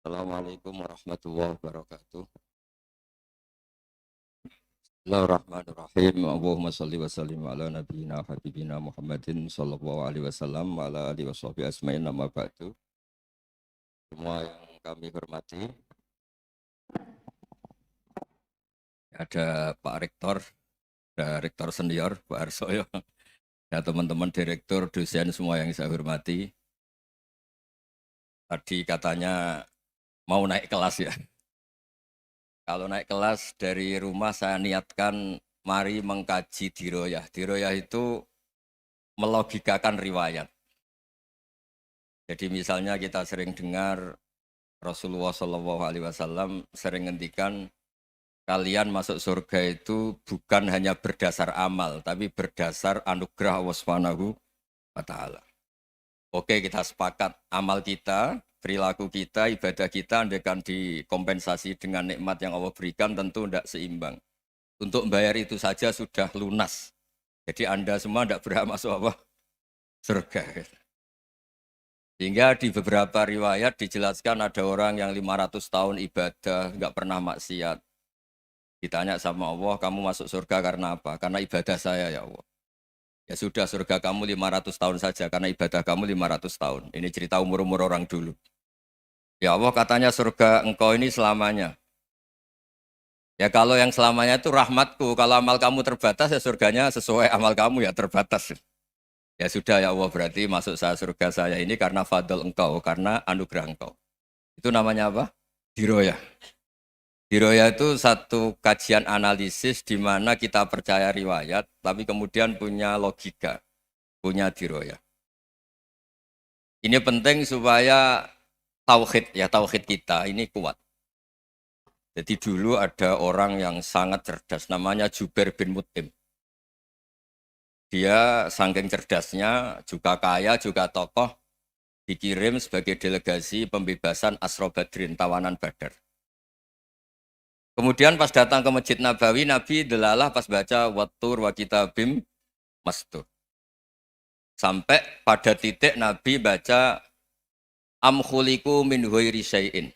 Assalamualaikum warahmatullahi wabarakatuh. Bismillahirrahmanirrahim. Allahumma salli wa sallim ala nabiyyina habibina Muhammadin sallallahu alaihi wasallam wa ala alihi washabihi asma'in amma ba'du. Semua yang kami hormati, ada Pak Rektor, ada Rektor Senior Pak Arsoyo, dan teman-teman direktur, dosen semua yang saya hormati. Tadi katanya mau naik kelas ya. Kalau naik kelas dari rumah saya niatkan mari mengkaji diroyah. Diroyah itu melogikakan riwayat. Jadi misalnya kita sering dengar Rasulullah SAW sering ngendikan kalian masuk surga itu bukan hanya berdasar amal, tapi berdasar anugerah Allah Subhanahu wa Ta'ala. Oke, kita sepakat amal kita, perilaku kita, ibadah kita andaikan dikompensasi dengan nikmat yang Allah berikan tentu tidak seimbang. Untuk membayar itu saja sudah lunas. Jadi Anda semua tidak berhak masuk apa? Surga. Sehingga di beberapa riwayat dijelaskan ada orang yang 500 tahun ibadah, nggak pernah maksiat. Ditanya sama Allah, kamu masuk surga karena apa? Karena ibadah saya ya Allah. Ya sudah, surga kamu 500 tahun saja karena ibadah kamu 500 tahun. Ini cerita umur-umur orang dulu. Ya Allah katanya surga engkau ini selamanya. Ya kalau yang selamanya itu rahmatku. Kalau amal kamu terbatas ya surganya sesuai amal kamu ya terbatas. Ya sudah ya Allah berarti masuk saya surga saya ini karena fadl engkau, karena anugerah engkau. Itu namanya apa? Diroyah. Diroyah itu satu kajian analisis di mana kita percaya riwayat, tapi kemudian punya logika, punya diroyah. Ini penting supaya tauhid kita ini kuat. Jadi dulu ada orang yang sangat cerdas, namanya Jubair bin Mut'im. Dia saking cerdasnya, juga kaya, juga tokoh, dikirim sebagai delegasi pembebasan Asra Badrin, tawanan Badar. Kemudian pas datang ke Masjid Nabawi, Nabi delalah pas baca Wattur wa kitabim mastur. Sampai pada titik Nabi baca am khuliqu min ghairi syai'in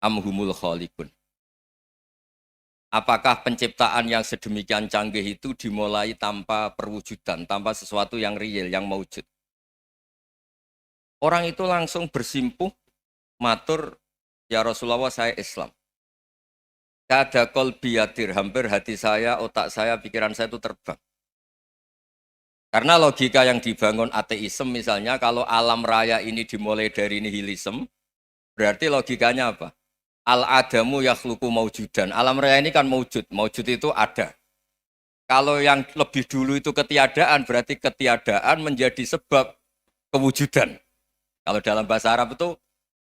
am humul khaliqun. Apakah penciptaan yang sedemikian canggih itu dimulai tanpa perwujudan, tanpa sesuatu yang real, yang maujud? Orang itu langsung bersimpuh, matur, ya Rasulullah saya Islam. Kada qalbi yatir, hampir hati saya, otak saya, pikiran saya itu terbang. Karena logika yang dibangun ateisme misalnya, kalau alam raya ini dimulai dari nihilisme, berarti logikanya apa? Al-adamu yakhluqu maujudan. Alam raya ini kan maujud, maujud itu ada. Kalau yang lebih dulu itu ketiadaan, berarti ketiadaan menjadi sebab kewujudan. Kalau dalam bahasa Arab itu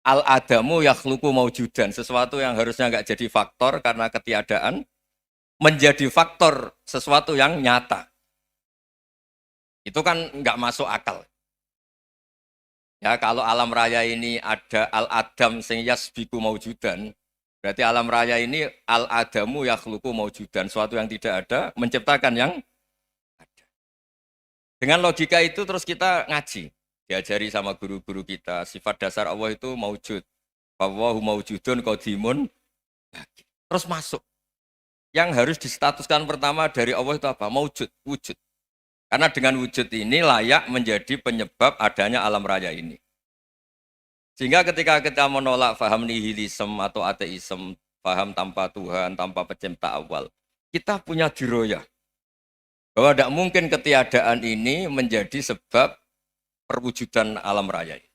al-adamu yakhluqu maujudan. Sesuatu yang harusnya nggak jadi faktor karena ketiadaan, menjadi faktor sesuatu yang nyata. Itu kan nggak masuk akal. Ya, kalau alam raya ini ada al-adam sing yasbiku maujudan, berarti alam raya ini al-adamu yakhluqu maujudan, sesuatu yang tidak ada menciptakan yang ada. Dengan logika itu terus kita ngaji, diajari sama guru-guru kita, sifat dasar Allah itu maujud. Wallahu maujudun qadimun. Terus masuk. Yang harus distatuskan pertama dari Allah itu apa? Maujud, wujud. Karena dengan wujud ini layak menjadi penyebab adanya alam raya ini. Sehingga ketika kita menolak faham nihilisme atau ateisme, faham tanpa Tuhan, tanpa pencipta awal, kita punya diroyah. Bahwa tidak mungkin ketiadaan ini menjadi sebab perwujudan alam raya ini.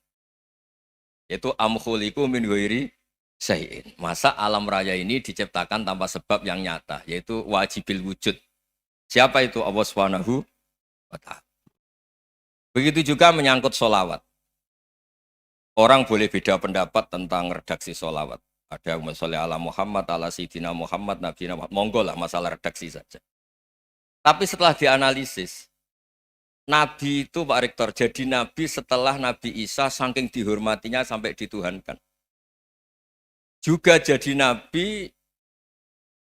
Yaitu am khuliqu min ghairi syai'in. Masa alam raya ini diciptakan tanpa sebab yang nyata, yaitu wajibil wujud. Siapa itu? Allah Subhanahu wa Ta'ala. Begitu juga menyangkut sholawat. Orang boleh beda pendapat tentang redaksi sholawat. Ada Muhammad ala Muhammad, ala Sayyidina Muhammad, Nabi Muhammad. Monggo lah masalah redaksi saja. Tapi setelah dianalisis, Nabi itu Pak Rektor, jadi Nabi setelah Nabi Isa saking dihormatinya sampai dituhankan. Juga jadi Nabi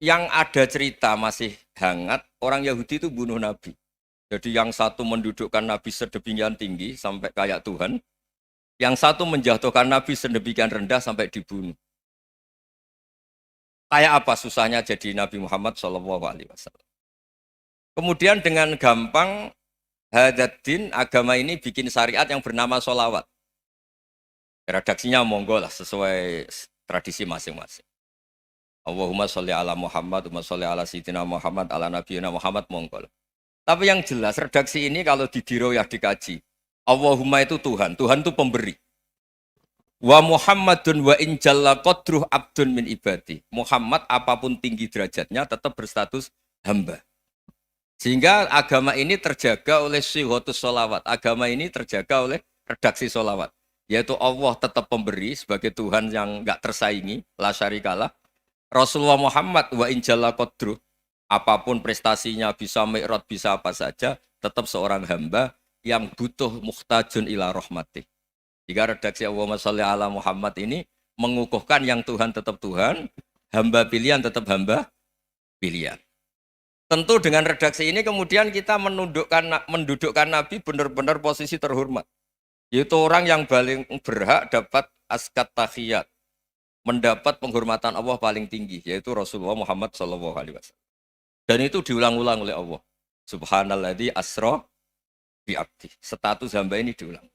yang ada cerita masih hangat, orang Yahudi itu bunuh Nabi. Jadi yang satu mendudukkan Nabi sedemikian tinggi sampai kayak Tuhan, Yang satu menjatuhkan Nabi sedemikian rendah sampai dibunuh. Kayak apa susahnya jadi Nabi Muhammad SAW. Kemudian dengan gampang Hadaddin agama ini bikin syariat yang bernama sholawat. Redaksinya monggo lah sesuai tradisi masing-masing. Allahumma sholli ala Muhammad, Allahumma sholli ala Sayyidina Muhammad, ala Nabiyina Muhammad monggo. Tapi yang jelas redaksi ini kalau di diroyah dikaji, Allahumma itu Tuhan, Tuhan itu pemberi. Wa Muhammadun wa in jalla qadruh abdun min ibadi. Muhammad apapun tinggi derajatnya tetap berstatus hamba. Sehingga agama ini terjaga oleh syihotus sholawat. Agama ini terjaga oleh redaksi sholawat. Yaitu Allah tetap pemberi sebagai Tuhan yang enggak tersaingi, la syarikalah. Rasulullah Muhammad wa in jalla qadruh. Apapun prestasinya bisa mi'rad, bisa apa saja, tetap seorang hamba yang butuh muhtajun ila rahmatih. Jika redaksi Allahumma sholli ala Muhammad ini mengukuhkan yang Tuhan tetap Tuhan, hamba pilihan tetap hamba pilihan. Tentu dengan redaksi ini kemudian kita mendudukkan Nabi benar-benar posisi terhormat. Yaitu orang yang paling berhak dapat askat tahiyat, mendapat penghormatan Allah paling tinggi, yaitu Rasulullah Muhammad SAW. Dan itu diulang-ulang oleh Allah. Subhanalladzi asra bi abdi. Status hamba ini diulang.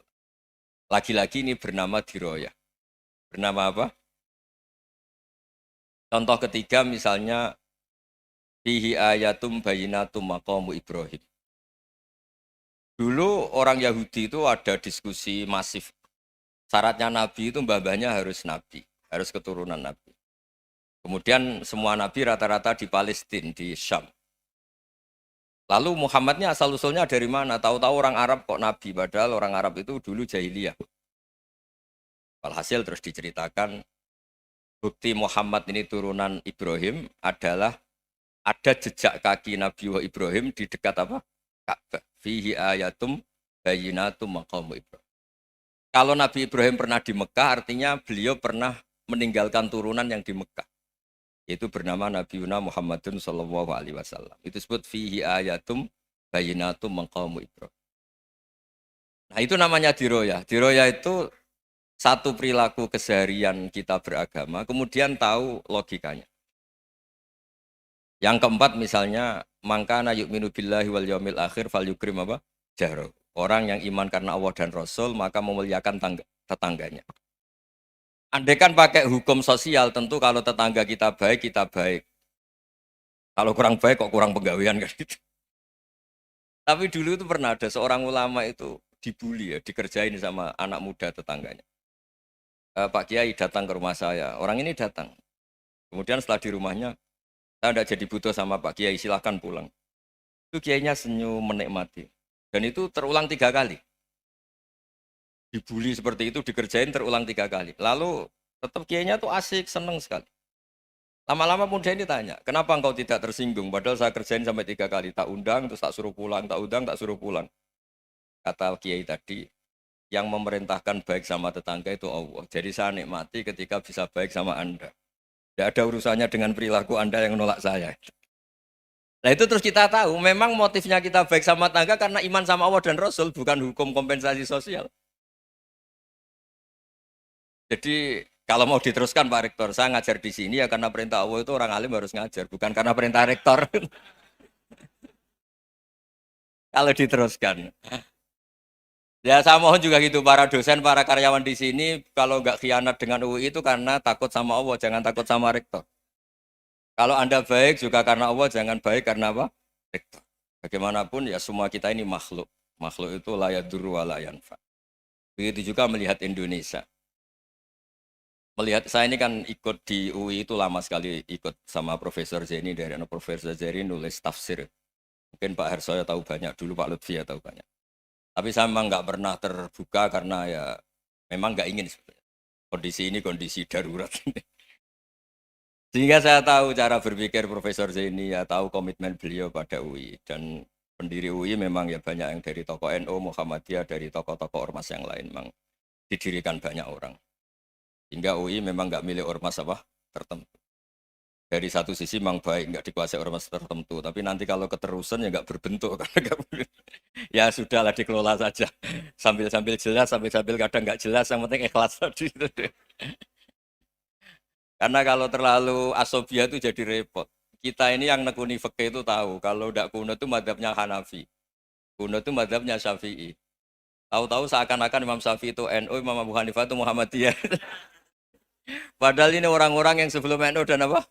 Lagi-lagi ini bernama diroyah. Bernama apa? Contoh ketiga misalnya fihi ayatum bayinatum maqamu Ibrahim. Dulu orang Yahudi itu ada diskusi masif. Syaratnya Nabi itu mbah-mbahnya harus Nabi. Harus keturunan Nabi. Kemudian semua Nabi rata-rata di Palestina, di Syam. Lalu Muhammadnya asal-usulnya dari mana? Tahu-tahu orang Arab kok Nabi, padahal orang Arab itu dulu jahiliyah. Walhasil terus diceritakan, bukti Muhammad ini turunan Ibrahim adalah ada jejak kaki Nabi Ibrahim di dekat apa? Ka'bah. Fihi ayatum bayinatum maqamu Ibrahim. Kalau Nabi Ibrahim pernah di Mekah, artinya beliau pernah meninggalkan turunan yang di Mekah. Itu bernama Nabi Muhammadun sallallahu alaihi wasallam. Itu disebut fihi ayatum bayinatum maqamu Ibrahim. Nah, itu namanya diroyah. Diroyah itu satu perilaku keseharian kita beragama, kemudian tahu logikanya. Yang keempat misalnya, mangkana yu'minu billahi wal yaumil akhir fal yukrim apa? Jaro. Orang yang iman karena Allah dan Rasul, maka memuliakan tetangganya. Andai kan pakai hukum sosial, tentu kalau tetangga kita baik, kita baik. Kalau kurang baik, kok kurang penggawean kan gitu. Tapi dulu itu pernah ada seorang ulama itu dibully ya, dikerjain sama anak muda tetangganya. Pak Kiai datang ke rumah saya, orang ini datang. Kemudian setelah di rumahnya, saya tidak jadi butuh sama Pak Kiai, silahkan pulang. Itu Kiainya senyum, menikmati. Dan itu terulang 3 kali. Dibully seperti itu, dikerjain terulang 3 kali. Lalu tetap Kiainya tuh asik, seneng sekali. Lama-lama muda ini tanya, kenapa engkau tidak tersinggung? Padahal saya kerjain sampai 3 kali. Tak undang, terus tak suruh pulang, tak undang, tak suruh pulang. Kata Kiai tadi, yang memerintahkan baik sama tetangga itu Allah. Jadi saya nikmati ketika bisa baik sama Anda. Tidak ada urusannya dengan perilaku Anda yang nolak saya. Nah itu terus kita tahu, memang motifnya kita baik sama tetangga karena iman sama Allah dan Rasul, bukan hukum kompensasi sosial. Jadi kalau mau diteruskan Pak Rektor, saya ngajar di sini ya karena perintah Allah itu orang alim harus ngajar, bukan karena perintah Rektor. Kalau diteruskan. Ya saya mohon juga gitu para dosen, para karyawan di sini kalau nggak khianat dengan UI itu karena takut sama Allah, jangan takut sama Rektor. Kalau Anda baik juga karena Allah, jangan baik karena apa? Rektor. Bagaimanapun ya semua kita ini makhluk. Makhluk itu la yadurru wa la yanfa. Begitu juga melihat Indonesia. Melihat saya ini kan ikut di UI itu lama sekali ikut sama Profesor Zeni dari Profesor Zeni nulis tafsir. Mungkin Pak Harsoyo tahu banyak, dulu Pak Lutfi ya tahu banyak. Tapi saya memang nggak pernah terbuka karena ya memang nggak ingin sebenarnya. Kondisi ini kondisi darurat. Sehingga saya tahu cara berpikir Profesor Zeni, ya tahu komitmen beliau pada UI. Dan pendiri UI memang ya banyak yang dari tokoh NU, Muhammadiyah, dari tokoh-tokoh ormas yang lain. Memang didirikan banyak orang. Hingga UI memang nggak milih ormas apa tertentu. Dari satu sisi memang baik, nggak dikuasai ormas tertentu. Tapi nanti kalau keterusan ya nggak berbentuk. Karena ya sudahlah dikelola saja. Sambil-sambil jelas, sambil-sambil kadang nggak jelas. Yang penting ikhlas tadi. Karena kalau terlalu asobia itu jadi repot. Kita ini yang nekuni fikih itu tahu. Kalau tidak kuno itu madhabnya Hanafi. Kuno itu madhabnya Syafi'i. Tahu-tahu seakan-akan Imam Syafi'i itu NU, Imam Abu Hanifah itu Muhammadiyah. Padahal ini orang-orang yang sebelum NU dan apa?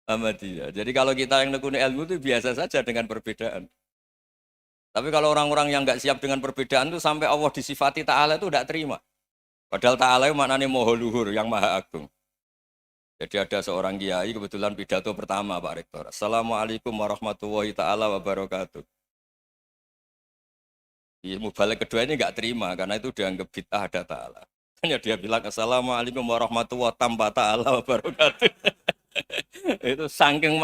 Muhammadiyah. Jadi kalau kita yang nekuni ilmu itu biasa saja dengan perbedaan. Tapi kalau orang-orang yang nggak siap dengan perbedaan itu sampai Allah disifati Ta'ala itu tidak terima. Padahal Ta'ala itu maknanya Maha Luhur, yang Maha Agung. Jadi ada seorang kiai kebetulan pidato pertama Pak Rektor. Assalamualaikum warahmatullahi ta'ala wabarakatuh. Ilmu balik kedua ini nggak terima karena itu dianggap bid'ah ada Ta'ala. Hanya dia bilang Assalamualaikum warahmatullahi ta'ala wabarakatuh. Itu saking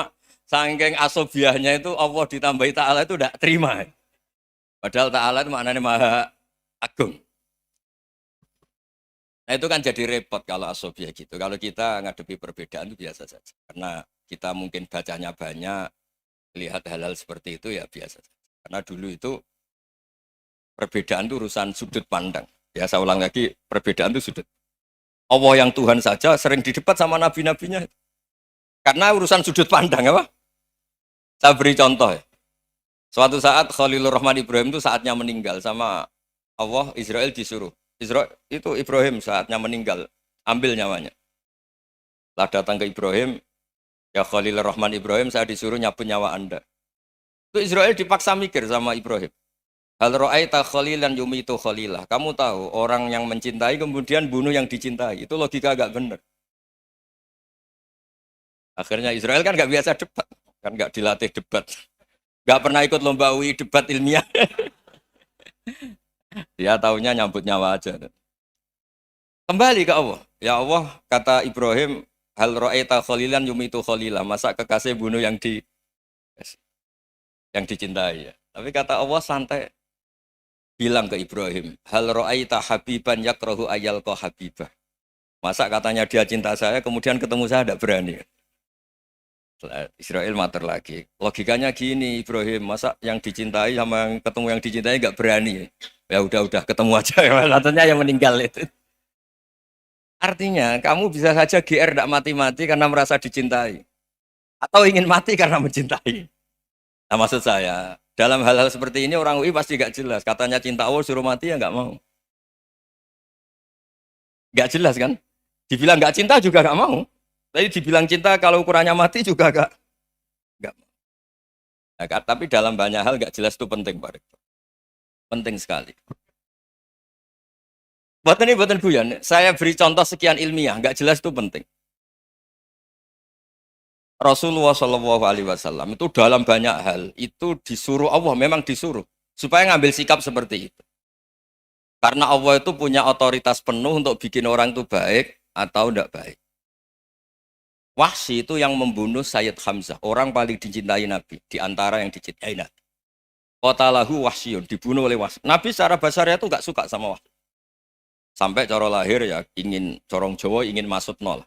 asobiahnya itu Allah ditambahi Ta'ala itu tidak terima. Padahal Ta'ala itu maknanya Maha Agung. Nah itu kan jadi repot kalau asobiah gitu. Kalau kita ngadepi perbedaan itu biasa saja. Karena kita mungkin bacanya banyak, lihat hal-hal seperti itu ya biasa saja. Karena dulu itu perbedaan itu urusan sudut pandang. Ya saya ulang lagi, perbedaan itu sudut. Allah yang Tuhan saja sering didebat sama nabi-nabinya. Karena urusan sudut pandang apa? Saya beri contoh ya. Suatu saat Khalilur Rahman Ibrahim itu saatnya meninggal sama Allah, Israel disuruh. Israel itu Ibrahim saatnya meninggal, ambil nyawanya. Setelah datang ke Ibrahim, ya Khalilur Rahman Ibrahim, saya disuruh nyabut nyawa Anda. Itu Israel dipaksa mikir sama Ibrahim. Hal ra'aita khalilan yumitu khalilah. Kamu tahu orang yang mencintai kemudian bunuh yang dicintai. Itu logika agak benar. Akhirnya Israel kan nggak biasa debat, kan nggak dilatih debat, nggak pernah ikut lomba UI debat ilmiah. Dia taunya nyambut nyawa aja. Kembali ke Allah. Ya Allah, kata Ibrahim, hal ra'aita khalilan yumitu khalilah. Masa kekasih bunuh yang dicintai ya. Tapi kata Allah santai. Bilang ke Ibrahim, hal ra'aita habiban yakrahu ayyalqa habibah. Masa katanya dia cinta saya, kemudian ketemu saya tidak berani. Israel mater lagi. Logikanya gini Ibrahim, masa yang dicintai sama yang ketemu yang dicintai nggak berani. Ya udah ketemu aja. Katanya yang meninggal itu. Artinya kamu bisa saja GR tidak mati-mati karena merasa dicintai. Atau ingin mati karena mencintai. Nah maksud saya, dalam hal-hal seperti ini orang UI pasti gak jelas. Katanya cinta Allah suruh mati ya nggak mau. Gak jelas kan? Dibilang gak cinta juga gak mau. Tapi dibilang cinta kalau ukurannya mati juga gak mau. Nah, tapi dalam banyak hal gak jelas itu penting Pak Rektor. Penting sekali. Buatan guyon. Saya beri contoh sekian ilmiah, gak jelas itu penting. Rasulullah Shallallahu Alaihi Wasallam itu dalam banyak hal itu disuruh Allah, memang disuruh supaya ngambil sikap seperti itu. Karena Allah itu punya otoritas penuh untuk bikin orang itu baik atau tidak baik. Wahsy itu yang membunuh Sayyid Hamzah, orang paling dicintai Nabi di antara yang dicintai Nabi. Qatalahu Wahsyun, dibunuh oleh Wahsy. Nabi secara basarnya itu nggak suka sama Wahsy. Sampai cara lahir ya ingin corong Jawa ingin masuk nol.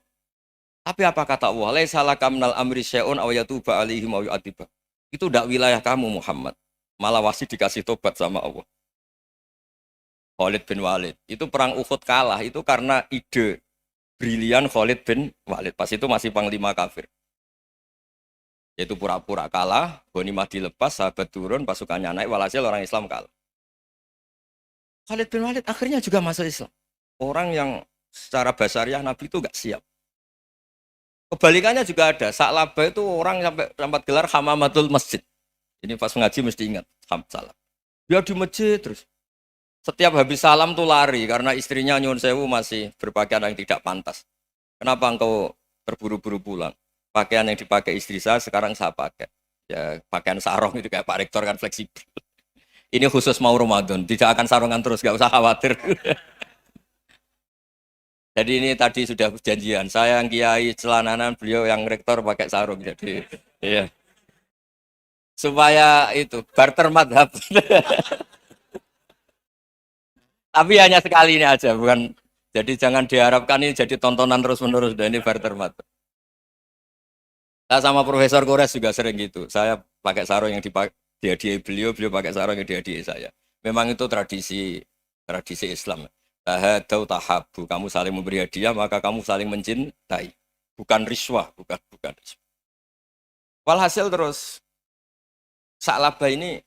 Tapi apa kata Allah? Laisa laka minal amri syai'un aw yatuba alaihim aw yu'adziba. Itu tidak wilayah kamu Muhammad. Malah Wahsy dikasih tobat sama Allah. Khalid bin Walid. Itu perang Uhud kalah itu karena ide brilian Khalid bin Walid. Pas itu masih panglima kafir. Yaitu pura-pura kalah, ghanimah dilepas, sahabat turun, pasukannya naik, walhasil orang Islam kalah. Khalid bin Walid akhirnya juga masuk Islam. Orang yang secara basariah Nabi itu gak siap. Kebalikannya juga ada. Sa'labah itu orang sampai gelar hamamatul masjid. Ini pas ngaji mesti ingat. Salam. Dia di masjid terus. Setiap habis salam tuh lari. Karena istrinya nyun sewu masih berpakaian yang tidak pantas. Kenapa engkau terburu-buru pulang? Pakaian yang dipakai istri saya sekarang saya pakai. Ya pakaian sarung itu kayak Pak Rektor kan fleksibel. Ini khusus mau Ramadan. Tidak akan sarungan terus. Gak usah khawatir. Jadi ini tadi sudah perjanjian. Saya yang kiai celananan, beliau yang rektor pakai sarung. Jadi iya. Supaya itu barter madhab. Tapi hanya sekali ini aja, bukan. Jadi jangan diharapkan ini jadi tontonan terus-menerus. Dan ini barter madhab. Saya sama Profesor Kores juga sering gitu. Saya pakai sarung yang dihadiahi beliau, beliau pakai sarung yang dihadiahi saya. Memang itu tradisi Islam. Tahadau tahabu, kamu saling memberi hadiah, maka kamu saling mencintai. Bukan riswah, bukan riswah. Walhasil terus, Sa'labah ini,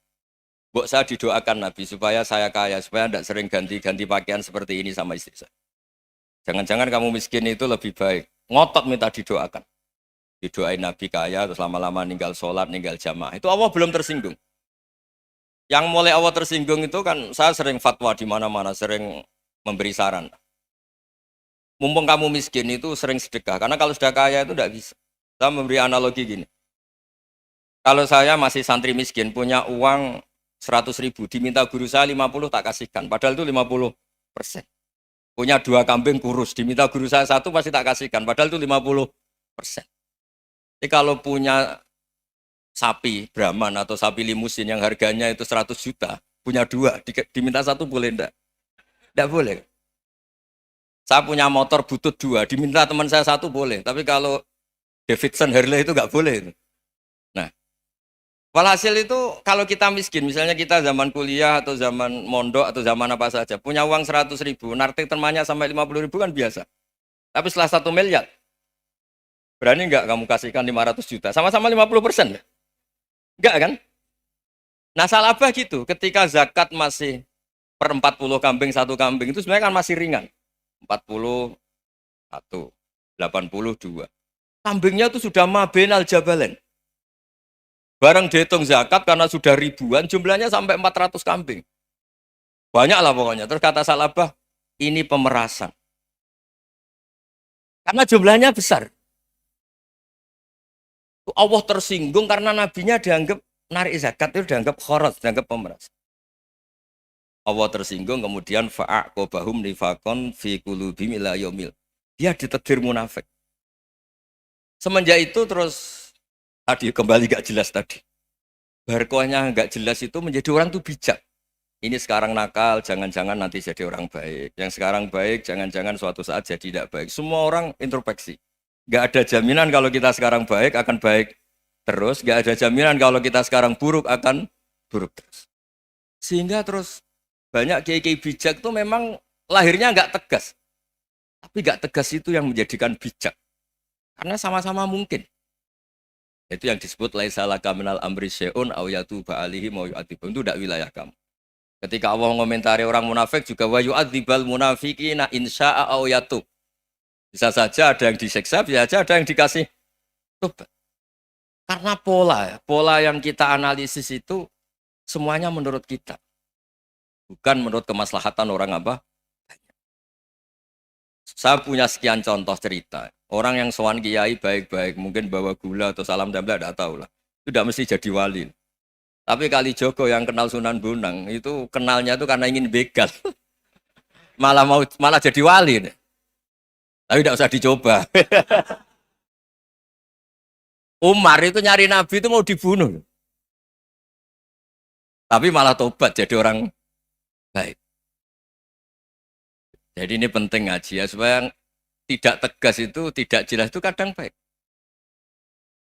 buat saya didoakan Nabi, supaya saya kaya, supaya tidak sering ganti-ganti pakaian seperti ini sama istri saya. Jangan-jangan kamu miskin itu lebih baik. Ngotot minta didoakan. Didoain Nabi kaya, terus lama-lama ninggal sholat, ninggal jamaah. Itu Allah belum tersinggung. Yang mulai Allah tersinggung itu kan, saya sering fatwa di mana-mana, sering memberi saran. Mumpung kamu miskin itu sering sedekah, karena kalau sudah kaya itu tidak bisa. Saya memberi analogi gini. Kalau saya masih santri miskin, punya uang 100.000, diminta guru saya 50 tak kasihkan, padahal itu 50%. Punya 2 kambing kurus, diminta guru saya 1 pasti tak kasihkan, padahal itu 50%. Jadi kalau punya sapi Brahman atau sapi limusin yang harganya itu 100 juta, punya 2, diminta 1 boleh enggak? Enggak boleh. Saya punya motor butut 2, diminta teman saya 1 boleh, tapi kalau Davidson Harley itu enggak boleh. Nah, walhasil itu kalau kita miskin, misalnya kita zaman kuliah atau zaman mondok atau zaman apa saja, punya uang 100.000, nartik temannya sampai 50.000 kan biasa. Tapi setelah 1 miliar, berani enggak kamu kasihkan 500 juta? Sama-sama 50%. Enggak kan? Nah Sa'labah gitu, ketika zakat masih per 40 kambing 1 kambing itu sebenarnya kan masih ringan. 41, 82. Kambingnya itu sudah mabenal jabalen. Barang dihitung zakat karena sudah ribuan, jumlahnya sampai 400 kambing. Banyak lah pokoknya. Terus kata Sa'labah, ini pemerasan. Karena jumlahnya besar. Allah tersinggung karena nabinya dianggap narik zakat itu dianggap khoros, dianggap pemeras. Allah tersinggung kemudian fa'aqobahum nifakon fi qulubihim ila yaumil. Dia ditetir munafik. Semenjak itu terus tadi kembali gak jelas tadi. Barkohnya gak jelas itu menjadi orang tuh bijak. Ini sekarang nakal, jangan-jangan nanti jadi orang baik. Yang sekarang baik, jangan-jangan suatu saat jadi tidak baik. Semua orang introspeksi. Gak ada jaminan kalau kita sekarang baik akan baik terus. Gak ada jaminan kalau kita sekarang buruk akan buruk terus. Sehingga terus banyak kiai-kiai bijak itu memang lahirnya gak tegas. Tapi gak tegas itu yang menjadikan bijak. Karena sama-sama mungkin. Itu yang disebut laisa laka minal amri syai'un aw yatuba alihi mau yu'adzibum. Itu tidak wilayah kamu. Ketika Allah mengomentari orang munafik juga wa yu'adzibal munafiqina insya'a aw yatub. Bisa saja ada yang disiksa, bisa saja ada yang dikasih tobat. Karena pola yang kita analisis itu semuanya menurut kita. Bukan menurut kemaslahatan orang apa. Saya punya sekian contoh cerita. Orang yang sowan kiai baik-baik, mungkin bawa gula atau salam tempel, tidak tahu lah. Itu tidak mesti jadi wali. Tapi Kalijogo yang kenal Sunan Bonang, itu kenalnya itu karena ingin begal. malah jadi wali. Tapi tidak usah dicoba. Umar itu nyari Nabi itu mau dibunuh. Tapi malah tobat jadi orang baik. Jadi ini penting ngaji ya, supaya tidak tegas itu, tidak jelas itu kadang baik.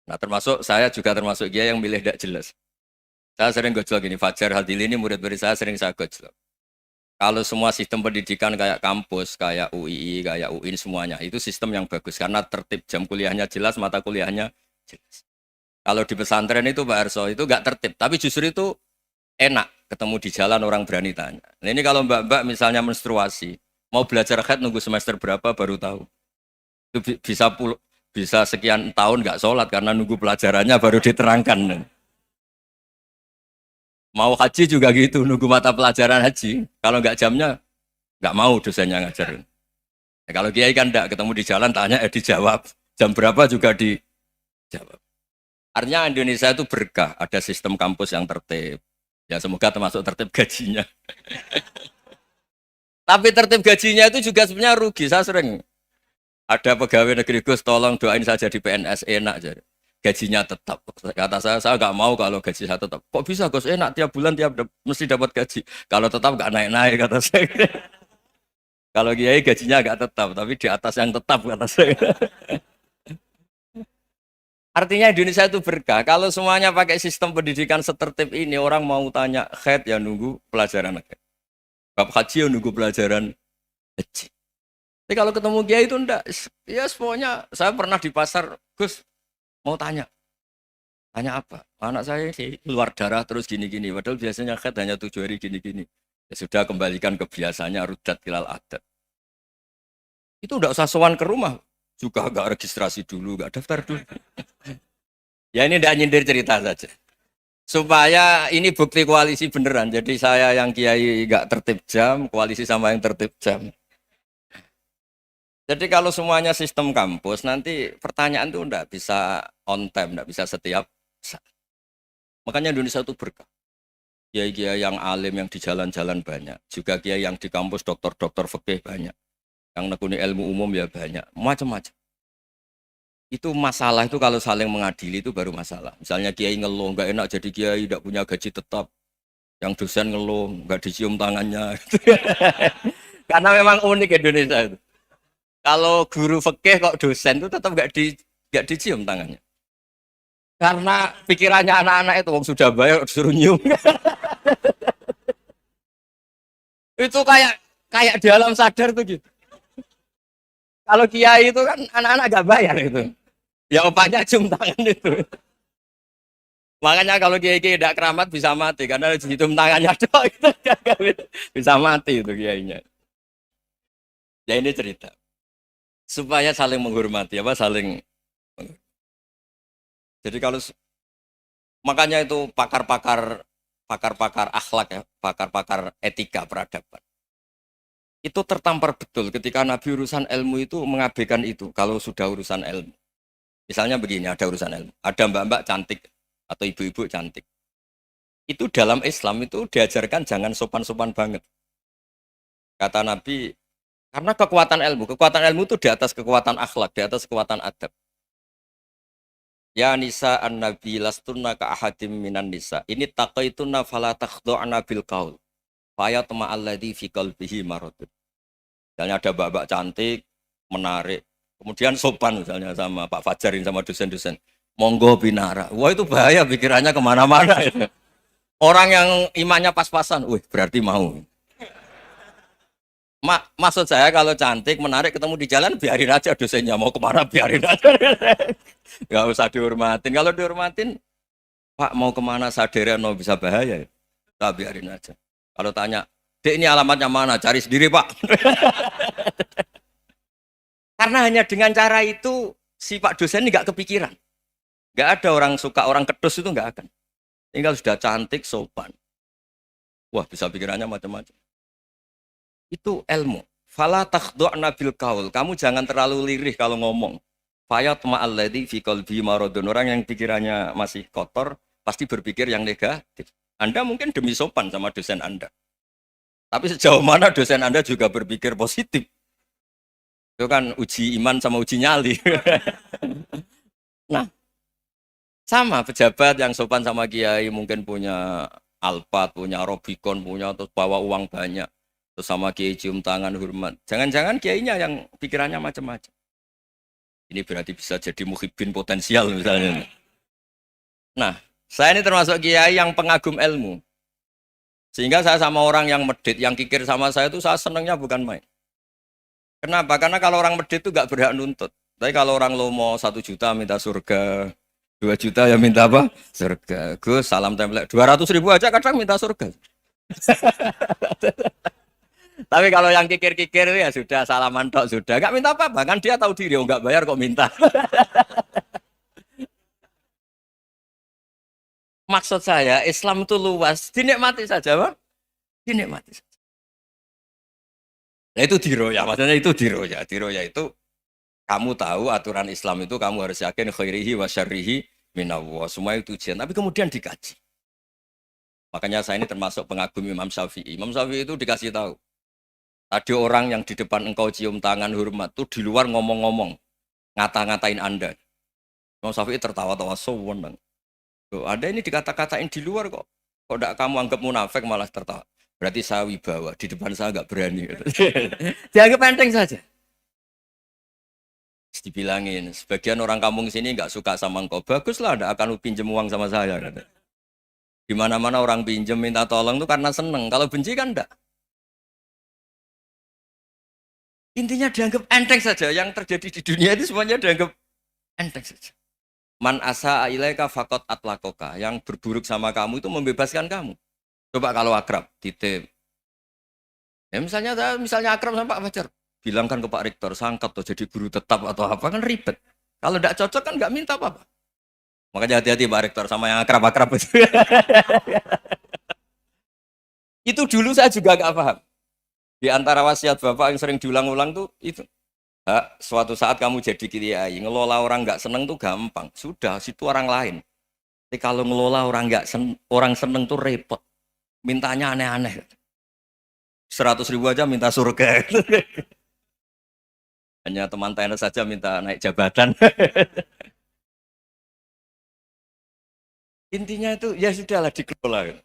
Nah termasuk saya juga termasuk dia yang milih tidak jelas. Saya sering gojlok gini, Fajar Hadili ini murid-murid saya sering saya gojlok. Kalau semua sistem pendidikan kayak kampus, kayak UII, kayak UIN semuanya, itu sistem yang bagus karena tertib, jam kuliahnya jelas, mata kuliahnya jelas. Kalau di pesantren itu Pak Arso itu nggak tertib, tapi justru itu enak ketemu di jalan orang berani tanya. Nah, ini kalau mbak-mbak misalnya menstruasi, mau belajar haid nunggu semester berapa baru tahu. Itu bisa sekian tahun nggak sholat karena nunggu pelajarannya baru diterangkan. Mau haji juga gitu, nunggu mata pelajaran haji. Kalau nggak jamnya, nggak mau dosennya ngajarin. Ya, kalau kiai kan enggak, ketemu di jalan, tanya, dijawab. Jam berapa juga dijawab. Artinya Indonesia itu berkah, ada sistem kampus yang tertib. Ya semoga termasuk tertib gajinya. Tapi tertib gajinya itu juga sebenarnya rugi. Saya sering ada pegawai negeri Gus, tolong doain saja di PNS enak jadi. Gajinya tetap. Kata saya nggak mau kalau gaji saya tetap. Kok bisa Gus enak tiap bulan mesti dapat gaji. Kalau tetap nggak naik-naik kata saya. Kalau kiai gajinya nggak tetap, tapi di atas yang tetap kata saya. Artinya Indonesia itu berkah. Kalau semuanya pakai sistem pendidikan setertib ini, orang mau tanya khaid ya nunggu pelajaran khaid. Bab haji ya nunggu pelajaran haji. Tapi kalau ketemu kiai itu enggak. Ya semuanya, saya pernah di pasar, Gus, mau tanya. Tanya apa? Anak saya keluar darah terus gini-gini. Padahal biasanya khaid hanya 7 hari gini-gini. Ya sudah kembalikan ke biasanya, rudat kilal adat. Itu enggak usah sowan ke rumah. Juga enggak registrasi dulu, enggak daftar dulu. Ya ini enggak nyindir cerita saja. Supaya ini bukti koalisi beneran. Jadi saya yang kiai enggak tertib jam, koalisi sama yang tertib jam. Jadi kalau semuanya sistem kampus, nanti pertanyaan itu enggak bisa on time, enggak bisa setiap saat. Makanya Indonesia itu berkah. Kiai-kiai yang alim yang di jalan-jalan banyak. Juga kiai yang di kampus dokter-dokter fikih banyak. Yang nekuni ilmu umum ya banyak. Macam-macam. Itu masalah itu kalau saling mengadili itu baru masalah. Misalnya kiai ngeluh, nggak enak jadi kiai, tidak punya gaji tetap. Yang dosen ngeluh, nggak dicium tangannya. Karena memang unik Indonesia itu. Kalau guru fikih kok dosen itu tetap nggak dicium tangannya. Karena pikirannya anak-anak itu wong sudah bayar disuruh nyium. Itu kayak di alam sadar tuh gitu. Kalau kiai itu kan anak-anak gak bayar itu. Ya opanya cium tangan itu. Makanya kalau kiai-kiai tidak keramat bisa mati karena cium tangannya doang itu bisa mati itu kiainya. Ya ini cerita. Supaya saling menghormati apa saling. Jadi kalau makanya itu pakar-pakar akhlak ya, pakar-pakar etika peradaban. Itu tertampar betul ketika Nabi urusan ilmu itu mengabaikan itu kalau sudah urusan ilmu. Misalnya begini, ada urusan ilmu. Ada mbak-mbak cantik atau ibu-ibu cantik. Itu dalam Islam itu diajarkan jangan sopan-sopan banget. Kata Nabi, karena kekuatan ilmu itu di atas kekuatan akhlak, di atas kekuatan adab. Ya nisa an-nabi lastunna ka ahadim minan nisa. Ini taqaitunna fala takhdu'na bil qaul. Faya tama'alladzi fi qalbihi maradun. Misalnya ada mbak-mbak cantik, menarik. Kemudian sopan misalnya sama Pak Fajarin sama dosen-dosen. Monggo binara. Wah itu bahaya pikirannya kemana-mana. Orang yang imannya pas-pasan, wih berarti mau. Maksud saya kalau cantik, menarik, ketemu di jalan, biarin aja dosennya. Mau kemana, biarin aja. Gak usah dihormatin. Kalau dihormatin, Pak mau kemana sadarian, mau bisa bahaya. Nah, biarin aja. Kalau tanya, Dek ini alamatnya mana? Cari sendiri Pak. Karena hanya dengan cara itu, si Pak dosen ini gak kepikiran. Gak ada orang suka, orang kedus itu gak akan. Tinggal sudah cantik, sopan. Wah bisa pikirannya macam-macam. Itu ilmu. Fala takhdu'na bil qaul. Kamu jangan terlalu lirih kalau ngomong. Fayat ma'alladzi fi qalbi maradun. Orang yang pikirannya masih kotor pasti berpikir yang negatif. Anda mungkin demi sopan sama dosen Anda. Tapi sejauh mana dosen Anda juga berpikir positif. Itu kan uji iman sama uji nyali. Nah, sama pejabat yang sopan sama kiai mungkin punya Alphard, punya Robicon, punya terus bawa uang banyak. Terus sama kiai cium tangan hormat. Jangan-jangan kiainya yang pikirannya macam-macam. Ini berarti bisa jadi muhibbin potensial misalnya. Nah, saya ini termasuk kiai yang pengagum ilmu. Sehingga saya sama orang yang medit, yang kikir sama saya itu saya senangnya bukan main. Kenapa? Karena kalau orang medit itu gak berhak nuntut. Tapi kalau orang lomo 1 juta minta surga, 2 juta ya minta apa? Surga. Gus, salam template. 200.000 aja kadang minta surga. Tapi kalau yang kikir-kikir ya sudah salaman tok sudah. Gak minta apa-apa, kan dia tahu diri, oh gak bayar kok minta. Maksud saya, Islam itu luas, dinikmati saja, Bang. Dinikmati saja. Nah itu diroya, maksudnya itu diroya. Diroya itu kamu tahu aturan Islam itu kamu harus yakin khairihi wa syarrihi minallah. Semua itu ujian, tapi kemudian dikaji. Makanya saya ini termasuk pengagum Imam Syafi'i. Imam Syafi'i itu dikasih tahu. Ada orang yang di depan engkau cium tangan hormat tuh di luar ngomong-ngomong, ngata-ngatain Anda. Imam Syafi'i tertawa-tawa sewenang. Loh, Anda ini dikata-katain di luar kok. Kok enggak kamu anggap munafik malah tertawa. Berarti saya wibawa, di depan saya enggak berani. Dianggap enteng saja. Terus dibilangin, sebagian orang kampung sini nggak suka sama engkau. Baguslah, nggak akan pinjem uang sama saya. Kata. Di mana-mana orang pinjem minta tolong tuh karena seneng. Kalau benci kan enggak. Intinya dianggap enteng saja. Yang terjadi di dunia itu semuanya dianggap enteng saja. Man asa ilaika fakot atlakoka. Yang berburuk sama kamu itu membebaskan kamu. Coba kalau akrab, titip. Ya misalnya akrab sama Pak Fajar. Bilangkan ke Pak Rektor, sangkap tuh jadi guru tetap atau apa kan ribet. Kalau tidak cocok kan nggak minta apa-apa. Makanya hati-hati Pak Rektor sama yang akrab-akrab itu. Itu dulu saya juga nggak paham. Di antara wasiat Bapak yang sering diulang-ulang tuh itu. Suatu saat kamu jadi kiai, ngelola orang nggak seneng tuh gampang. Sudah, situ orang lain. Tapi kalau ngelola orang nggak orang seneng tuh repot. Mintanya aneh-aneh. 100.000 aja minta surga. Hanya teman tenis saja minta naik jabatan. Intinya itu ya sudahlah dikelola.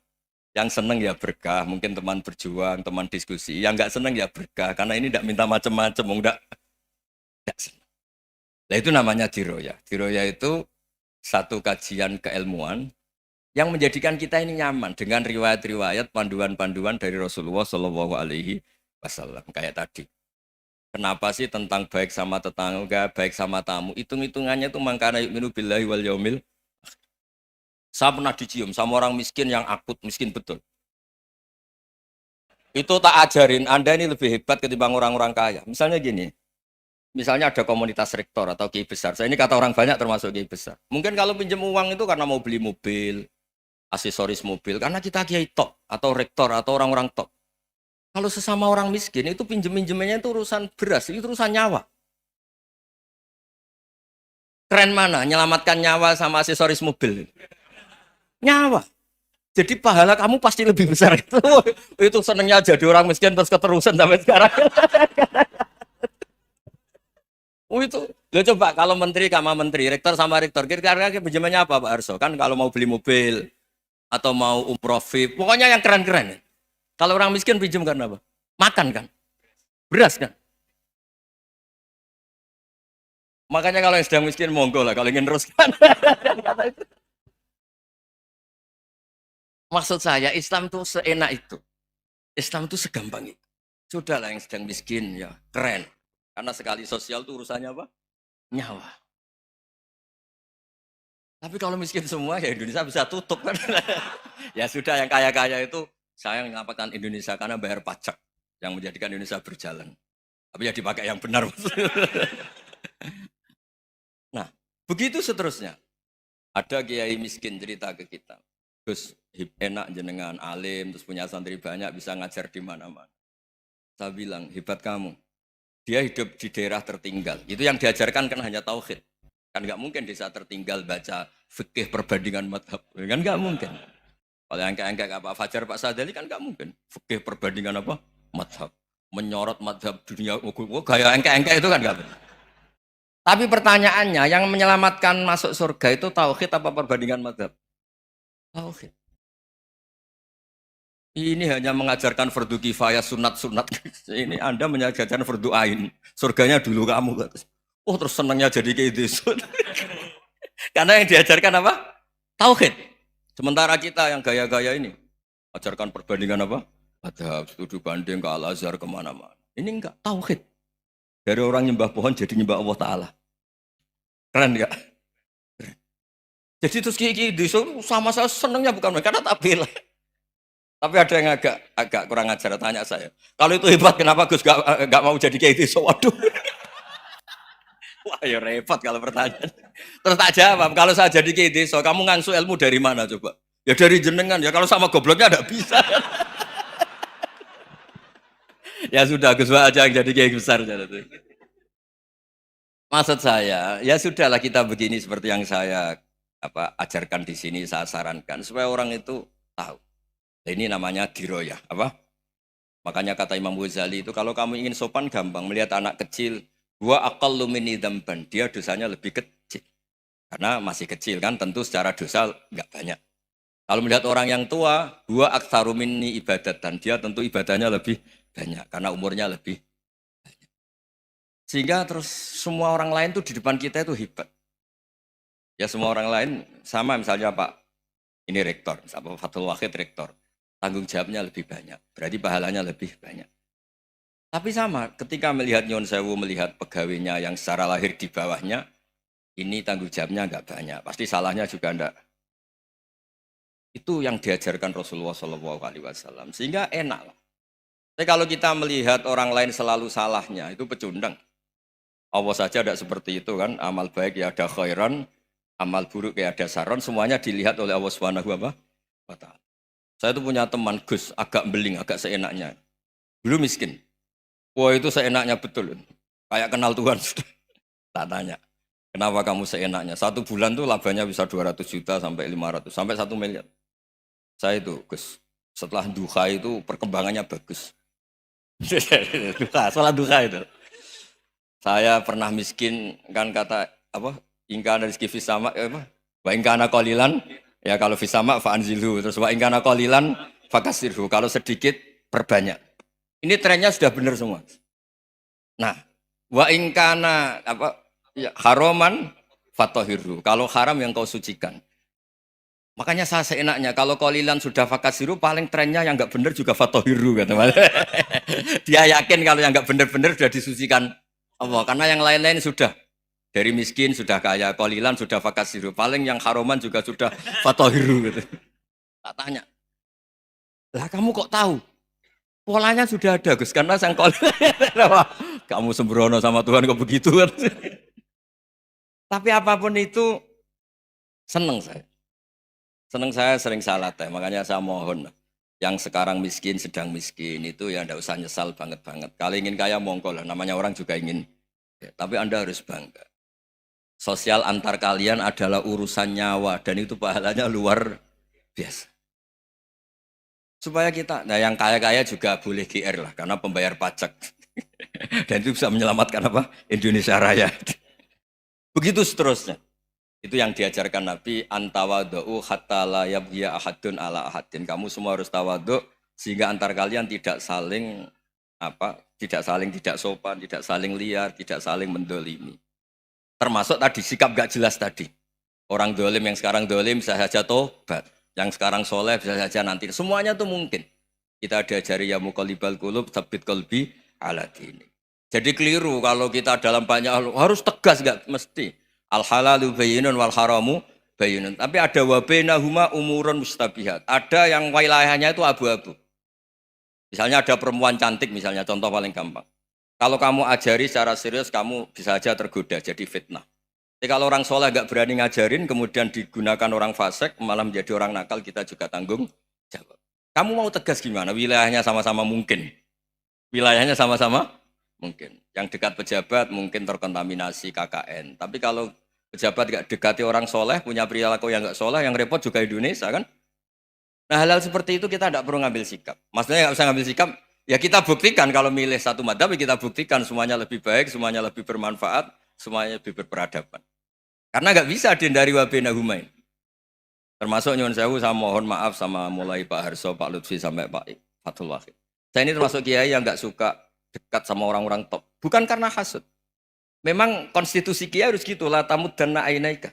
Yang seneng ya berkah, mungkin teman berjuang, teman diskusi. Yang nggak seneng ya berkah, karena ini tidak minta macam-macam, enggak seneng. Nah itu namanya diroya. Diroya itu satu kajian keilmuan yang menjadikan kita ini nyaman dengan riwayat-riwayat panduan-panduan dari Rasulullah Shallallahu Alaihi Wasallam kayak tadi. Kenapa sih tentang baik sama tetangga, baik sama tamu? Hitung-hitungannya itu mangkana yu'minu billahi wal yaumil. Saya pernah dicium sama orang miskin yang akut miskin betul. Itu tak ajarin, Anda ini lebih hebat ketimbang orang-orang kaya. Misalnya gini, misalnya ada komunitas rektor atau kiai besar. Saya ini kata orang banyak termasuk kiai besar. Mungkin kalau pinjam uang itu karena mau beli mobil, aksesoris mobil, karena kita kiai top atau rektor atau orang-orang top. Kalau sesama orang miskin itu pinjem-pinjemannya itu urusan beras, itu urusan nyawa. Keren mana? Menyelamatkan nyawa sama aksesoris mobil. Nyawa. Jadi pahala kamu pasti lebih besar itu. Itu senengnya jadi orang miskin terus keterusan sampai sekarang. Itu. Lo coba kalau menteri sama menteri, rektor sama rektor, kira-kira pinjamannya apa Pak Arso? Kan kalau mau beli mobil atau mau umroh VIP, pokoknya yang keren-keren. Kalau orang miskin pinjam karena apa? Makan kan? Beras kan? Makanya kalau yang sedang miskin monggo lah kalau ingin teruskan. Maksud saya Islam tuh seenak itu. Islam tuh segampang itu. Sudahlah yang sedang miskin ya keren. Karena sekali sosial tuh urusannya apa? Nyawa. Tapi kalau miskin semua ya Indonesia bisa tutup kan. Ya sudah yang kaya-kaya itu saya menyelamatkan Indonesia karena bayar pajak yang menjadikan Indonesia berjalan. Tapi ya dipakai yang benar. Nah, begitu seterusnya. Ada kiai miskin cerita ke kita. Terus enak jenengan alim, terus punya santri banyak, bisa ngajar di mana-mana. Saya bilang, hebat kamu. Dia hidup di daerah tertinggal. Itu yang diajarkan kan hanya tauhid. Kan nggak mungkin desa tertinggal baca fikih perbandingan madhab. Kan nggak mungkin. Kalau yang kayak Pak Fajar, Pak Sadali kan nggak mungkin. Fikih perbandingan apa? Madhab. Menyorot madhab dunia. Gaya engke-engke itu kan nggak benar. Tapi pertanyaannya, yang menyelamatkan masuk surga itu tauhid apa perbandingan madhab? Tauhid. Ini hanya mengajarkan fardu kifayah sunat-sunat. Ini Anda mengajarkan fardu ain. Surganya dulu kamu. Oh terus senangnya jadi kayak gitu. Karena yang diajarkan apa? Tauhid. Sementara kita yang gaya-gaya ini. Ajarkan perbandingan apa? Madhab, studi banding ke Al-Azhar kemana-mana. Ini enggak, tauhid. Dari orang nyembah pohon jadi nyembah Allah Ta'ala. Keren enggak? Keren. Jadi terus Ki sama saya senangnya bukan karena tak bela. Tapi ada yang agak kurang ajar tanya saya. Kalau itu hebat kenapa Gus gak mau jadi kayak itu? Waduh. Wah ya repot kalau pertanyaan. Terus tak jawab, kalau saya jadi kayak itu, kamu ngangsu ilmu dari mana coba? Ya dari jenengan, ya kalau sama gobloknya enggak bisa. Ya sudah, Gus aja yang jadi kayak besar. Maksud saya, ya sudahlah kita begini seperti yang saya ajarkan di sini, saya sarankan supaya orang itu tahu. Ini namanya diroyah, apa? Makanya kata Imam Ghazali itu kalau kamu ingin sopan gampang melihat anak kecil, dua aqallu minni dzamban, dia dosanya lebih kecil. Karena masih kecil kan, tentu secara dosa enggak banyak. Kalau melihat orang yang tua, dua aktsaru minni ibadatan, dia tentu ibadahnya lebih banyak karena umurnya lebih banyak. Sehingga terus semua orang lain tuh di depan kita itu hebat. Ya semua orang lain sama misalnya Pak ini rektor, Pak Fathul Wahid rektor. Tanggung jawabnya lebih banyak, berarti pahalanya lebih banyak. Tapi sama, ketika melihat Nyon Sewu, melihat pegawainya yang secara lahir di bawahnya, ini tanggung jawabnya nggak banyak. Pasti salahnya juga enggak. Itu yang diajarkan Rasulullah SAW. Sehingga enak lah. Tapi kalau kita melihat orang lain selalu salahnya, itu pecundang. Allah saja tidak seperti itu kan. Amal baik ya ada khairan, amal buruk ya ada saron. Semuanya dilihat oleh Allah Subhanahu wa Ta'ala. Saya itu punya teman Gus, agak beling, agak seenaknya. Dulu miskin. Wah itu seenaknya betul. Kayak kenal Tuhan sudah. Tak tanya. Kenapa kamu seenaknya? 1 bulan tuh labanya bisa 200 juta sampai 500, sampai 1 miliar. Saya itu Gus, setelah duha itu perkembangannya bagus. Duha, sholat duha itu. Saya pernah miskin, kan kata apa? Ingkana rizki fisama, apa? Wa ingkana qalilan, ya kalau fisama fa'anzilhu. Terus wa ingkana qalilan fakasirhu. Kalau sedikit perbanyak. Ini trennya sudah benar semua. Nah, wa ingkana apa? Ya, haroman fatohiru. Kalau haram yang kau sucikan. Makanya saya seenaknya, kalau qalilan sudah fakasiru, paling trennya yang nggak benar juga fatohiru. Kata dia yakin kalau yang nggak benar-benar sudah disucikan Allah. Karena yang lain-lain sudah. Dari miskin sudah kaya, qalilan sudah fakasiru. Paling yang haroman juga sudah fatohiru. Gitu. Tak tanya. Lah kamu kok tahu? Polanya sudah ada Gus, karena sang qalilan. Kamu sembrono sama Tuhan kok begitu kan? Tapi apapun itu seneng saya. Seneng saya sering salah teh, makanya saya mohon yang sekarang miskin, sedang miskin itu ya ndak usah nyesal banget-banget. Kalau ingin kaya monggo lah, namanya orang juga ingin. Ya, tapi Anda harus bangga. Sosial antar kalian adalah urusan nyawa dan itu pahalanya luar biasa. Supaya kita, nah yang kaya-kaya juga boleh GR lah, karena pembayar pajak. Dan itu bisa menyelamatkan apa? Indonesia Raya. Begitu seterusnya. Itu yang diajarkan Nabi, antawadhu hatta la yabghiya ahadun ala ahadin. Kamu semua harus tawadhu sehingga antar kalian tidak saling tidak sopan, tidak saling liar, tidak saling mendolimi. Termasuk tadi sikap gak jelas tadi. Orang dolim yang sekarang dolim bisa saja tobat, yang sekarang soleh bisa saja nanti. Semuanya tuh mungkin. Kita diajari ya muqallibal qulub tsabbit qalbi ala dini. Jadi keliru kalau kita dalam banyak hal harus tegas gak mesti. Al halalu bayyinun wal haramu bayyinun. Tapi ada wa bainahuma umurun mustabihat. Ada yang wilayahnya itu abu-abu. Misalnya ada perempuan cantik misalnya, contoh paling gampang. Kalau kamu ajari secara serius, kamu bisa aja tergoda jadi fitnah. Jadi kalau orang soleh gak berani ngajarin, kemudian digunakan orang fasik, malah menjadi orang nakal, kita juga tanggung jawab. Kamu mau tegas gimana? Wilayahnya sama-sama mungkin. Wilayahnya sama-sama mungkin. Yang dekat pejabat mungkin terkontaminasi KKN. Tapi kalau pejabat gak dekati orang soleh, punya perilaku yang gak soleh, yang repot juga Indonesia kan. Nah hal-hal seperti itu kita tidak perlu ngambil sikap. Maksudnya nggak usah ngambil sikap, ya kita buktikan kalau milih satu madhab, kita buktikan semuanya lebih baik, semuanya lebih bermanfaat, semuanya lebih berperadaban. Karena nggak bisa dihindari wabena humain. Termasuk nyuwun sewu, saya mohon maaf sama mulai Pak Harso, Pak Lutfi sampai Pak Fathul Wahid. Saya ini termasuk kiai yang nggak suka dekat sama orang-orang top. Bukan karena hasud. Memang konstitusi kiai harus gitu lah, tamud dan na'inaika.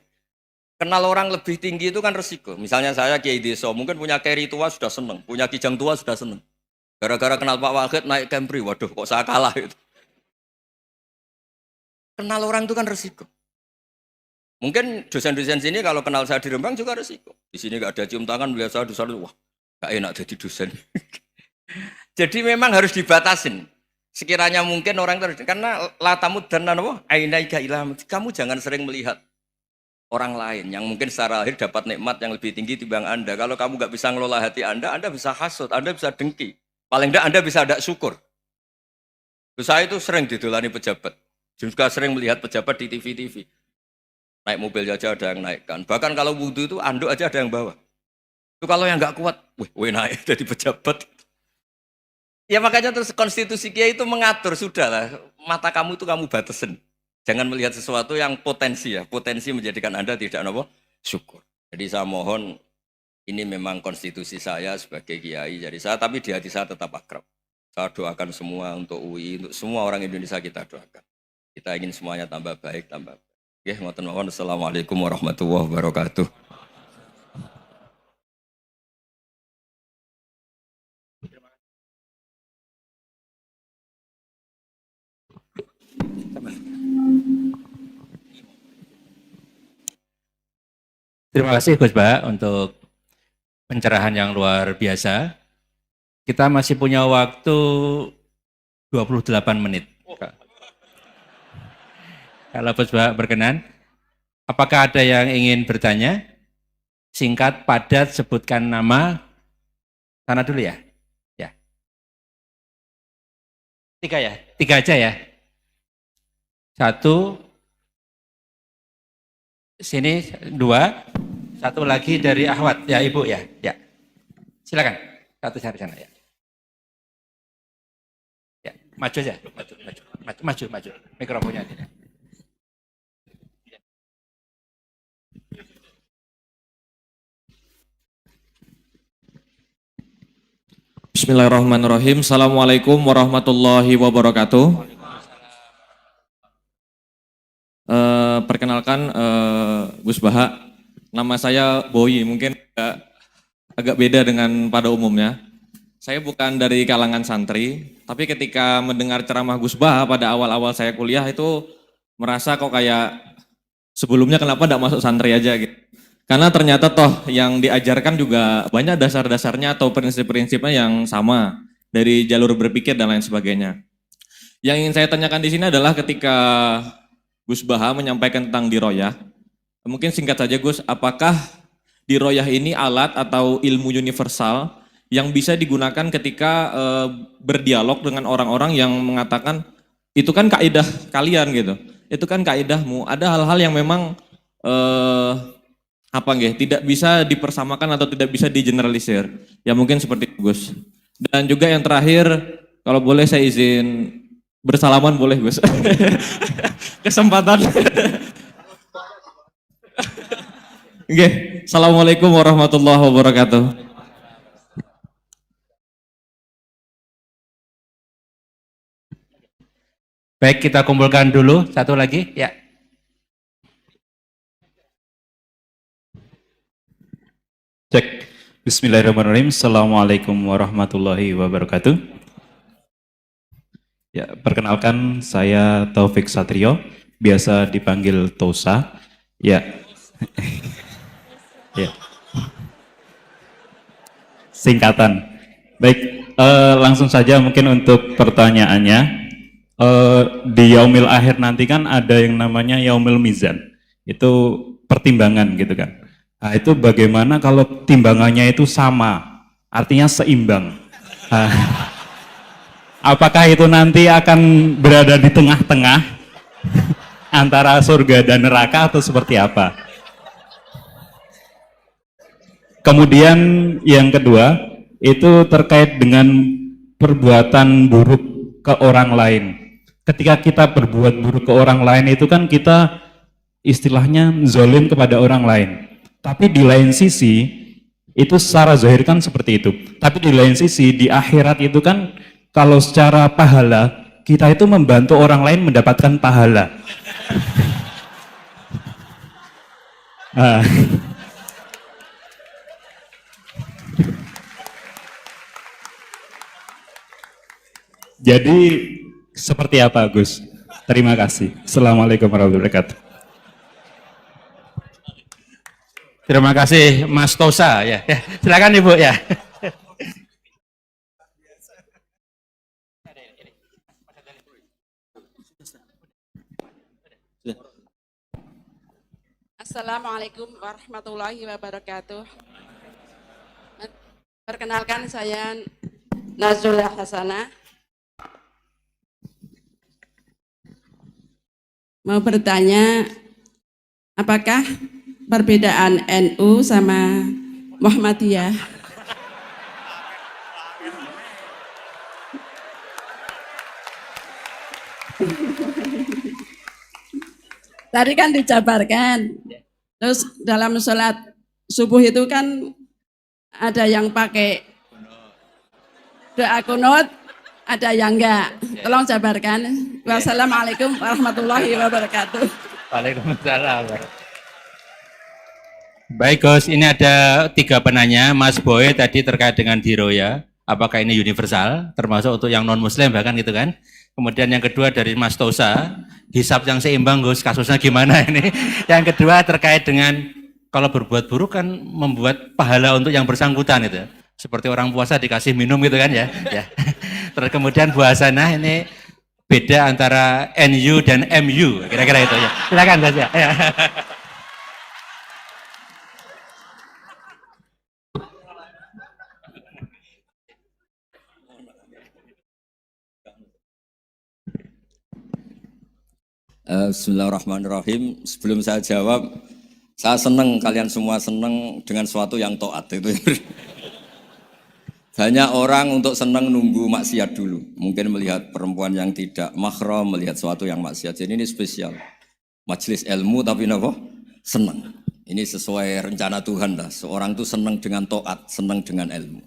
Kenal orang lebih tinggi itu kan resiko. Misalnya saya kiai desa, mungkin punya keri tua sudah seneng, punya kijang tua sudah seneng. Gara-gara kenal Pak Wahid naik Kempri, waduh kok saya kalah itu. Kenal orang itu kan resiko. Mungkin dosen-dosen sini kalau kenal saya di Rembang juga resiko. Di sini gak ada cium tangan, melihat saya dosen, wah gak enak jadi dosen. Jadi memang harus dibatasin. Sekiranya mungkin orang terus, karena latamud dan nanawa, ainaika ilham. Kamu jangan sering melihat orang lain yang mungkin secara lahir dapat nikmat yang lebih tinggi timbang Anda. Kalau kamu nggak bisa ngelola hati Anda bisa hasut, Anda bisa dengki. Paling tidak Anda bisa ada syukur. Saya itu sering didolani pejabat. Juga sering melihat pejabat di TV-TV. Naik mobil aja ada yang naikkan. Bahkan kalau wudhu itu anduk aja ada yang bawa. Itu kalau yang nggak kuat, wih naik jadi pejabat. Ya makanya terus konstitusi kiai itu mengatur, sudahlah. Mata kamu itu kamu batasin. Jangan melihat sesuatu yang potensi ya. Potensi menjadikan Anda tidak apa? Syukur. Jadi saya mohon, ini memang konstitusi saya sebagai kiai. Jadi saya, tapi di hati saya tetap akrab. Saya doakan semua untuk UI, untuk semua orang Indonesia kita doakan. Kita ingin semuanya tambah baik, tambah baik. Oke, ngoten mawon. Assalamualaikum warahmatullahi wabarakatuh. Terima kasih Gus Ba untuk pencerahan yang luar biasa. Kita masih punya waktu 28 menit. Kalau Gus Ba berkenan, apakah ada yang ingin bertanya? Singkat, padat, sebutkan nama. Sana dulu ya. Ya. Tiga ya? Tiga aja ya. Satu, sini dua, satu lagi dari Ahwat. Ya Ibu ya. Ya. Silakan. Satu cari sana ya. Ya, maju aja. Maju. Mikrofonnya ini. Bismillahirrahmanirrahim. Assalamualaikum warahmatullahi wabarakatuh. Perkenalkan Gus Baha, nama saya Boyi. Mungkin agak beda dengan pada umumnya. Saya bukan dari kalangan santri, tapi ketika mendengar ceramah Gus Baha pada awal-awal saya kuliah itu merasa kok kayak sebelumnya kenapa tidak masuk santri aja gitu. Karena ternyata toh yang diajarkan juga banyak dasar-dasarnya atau prinsip-prinsipnya yang sama dari jalur berpikir dan lain sebagainya. Yang ingin saya tanyakan di sini adalah ketika Gus Baha menyampaikan tentang diroyah, mungkin singkat saja Gus, apakah diroyah ini alat atau ilmu universal yang bisa digunakan ketika berdialog dengan orang-orang yang mengatakan itu kan kaidah kalian gitu, itu kan kaidahmu. Ada hal-hal yang memang tidak bisa dipersamakan atau tidak bisa digeneralisir. Ya mungkin seperti itu Gus. Dan juga yang terakhir, kalau boleh saya izin bersalaman boleh Gus. Kesempatan. Oke, Assalamualaikum warahmatullahi wabarakatuh. Baik, kita kumpulkan dulu satu lagi. Ya. Cek. Bismillahirrahmanirrahim. Assalamualaikum warahmatullahi wabarakatuh. Ya, perkenalkan saya Taufik Satrio, biasa dipanggil Tosa. Ya. Ya. Singkatan. Baik, langsung saja mungkin untuk pertanyaannya. Di Yaumil Akhir nanti kan ada yang namanya Yaumil Mizan. Itu pertimbangan gitu kan. Nah, itu bagaimana kalau timbangannya itu sama, artinya seimbang. Nah, apakah itu nanti akan berada di tengah-tengah antara surga dan neraka atau seperti apa? Kemudian yang kedua, itu terkait dengan perbuatan buruk ke orang lain. Ketika kita berbuat buruk ke orang lain itu kan kita istilahnya zalim kepada orang lain. Tapi di lain sisi, itu secara zahir kan seperti itu. Tapi di lain sisi, di akhirat itu kan, kalau secara pahala, kita itu membantu orang lain mendapatkan pahala. Nah. Jadi, seperti apa Gus? Terima kasih. Assalamualaikum warahmatullahi wabarakatuh. Terima kasih Mas Tosa ya. Silakan Ibu ya. Assalamualaikum warahmatullahi wabarakatuh. Perkenalkan saya Nazrullah Hasanah. Mau bertanya, apakah perbedaan NU sama Muhammadiyah? Tadi kan dijabarkan. Terus dalam sholat subuh itu kan ada yang pakai doa kunut, ada yang enggak. Tolong jabarkan. Wassalamualaikum warahmatullahi wabarakatuh. Waalaikumsalam. Baik Gus, ini ada 3 penanya. Mas Boy tadi terkait dengan diroya, apakah ini universal, termasuk untuk yang non-muslim bahkan gitu kan. Kemudian yang kedua dari Mas Tosa, hisab yang seimbang Gus, kasusnya gimana ini. Yang kedua terkait dengan kalau berbuat buruk kan membuat pahala untuk yang bersangkutan itu. Seperti orang puasa dikasih minum gitu kan ya. Ya. Terus kemudian Bu Hasanah ini beda antara NU dan MU, kira-kira itu ya. Silakan Gus ya. Ya. Bismillahirrahmanirrahim. Sebelum saya jawab, saya senang kalian semua senang dengan sesuatu yang taat itu. Banyak orang untuk senang nunggu maksiat dulu. Mungkin melihat perempuan yang tidak mahram, melihat sesuatu yang maksiat. Jadi ini spesial. Majelis ilmu tapi apa? Senang. Ini sesuai rencana Tuhan lah. Seorang itu senang dengan taat, senang dengan ilmu.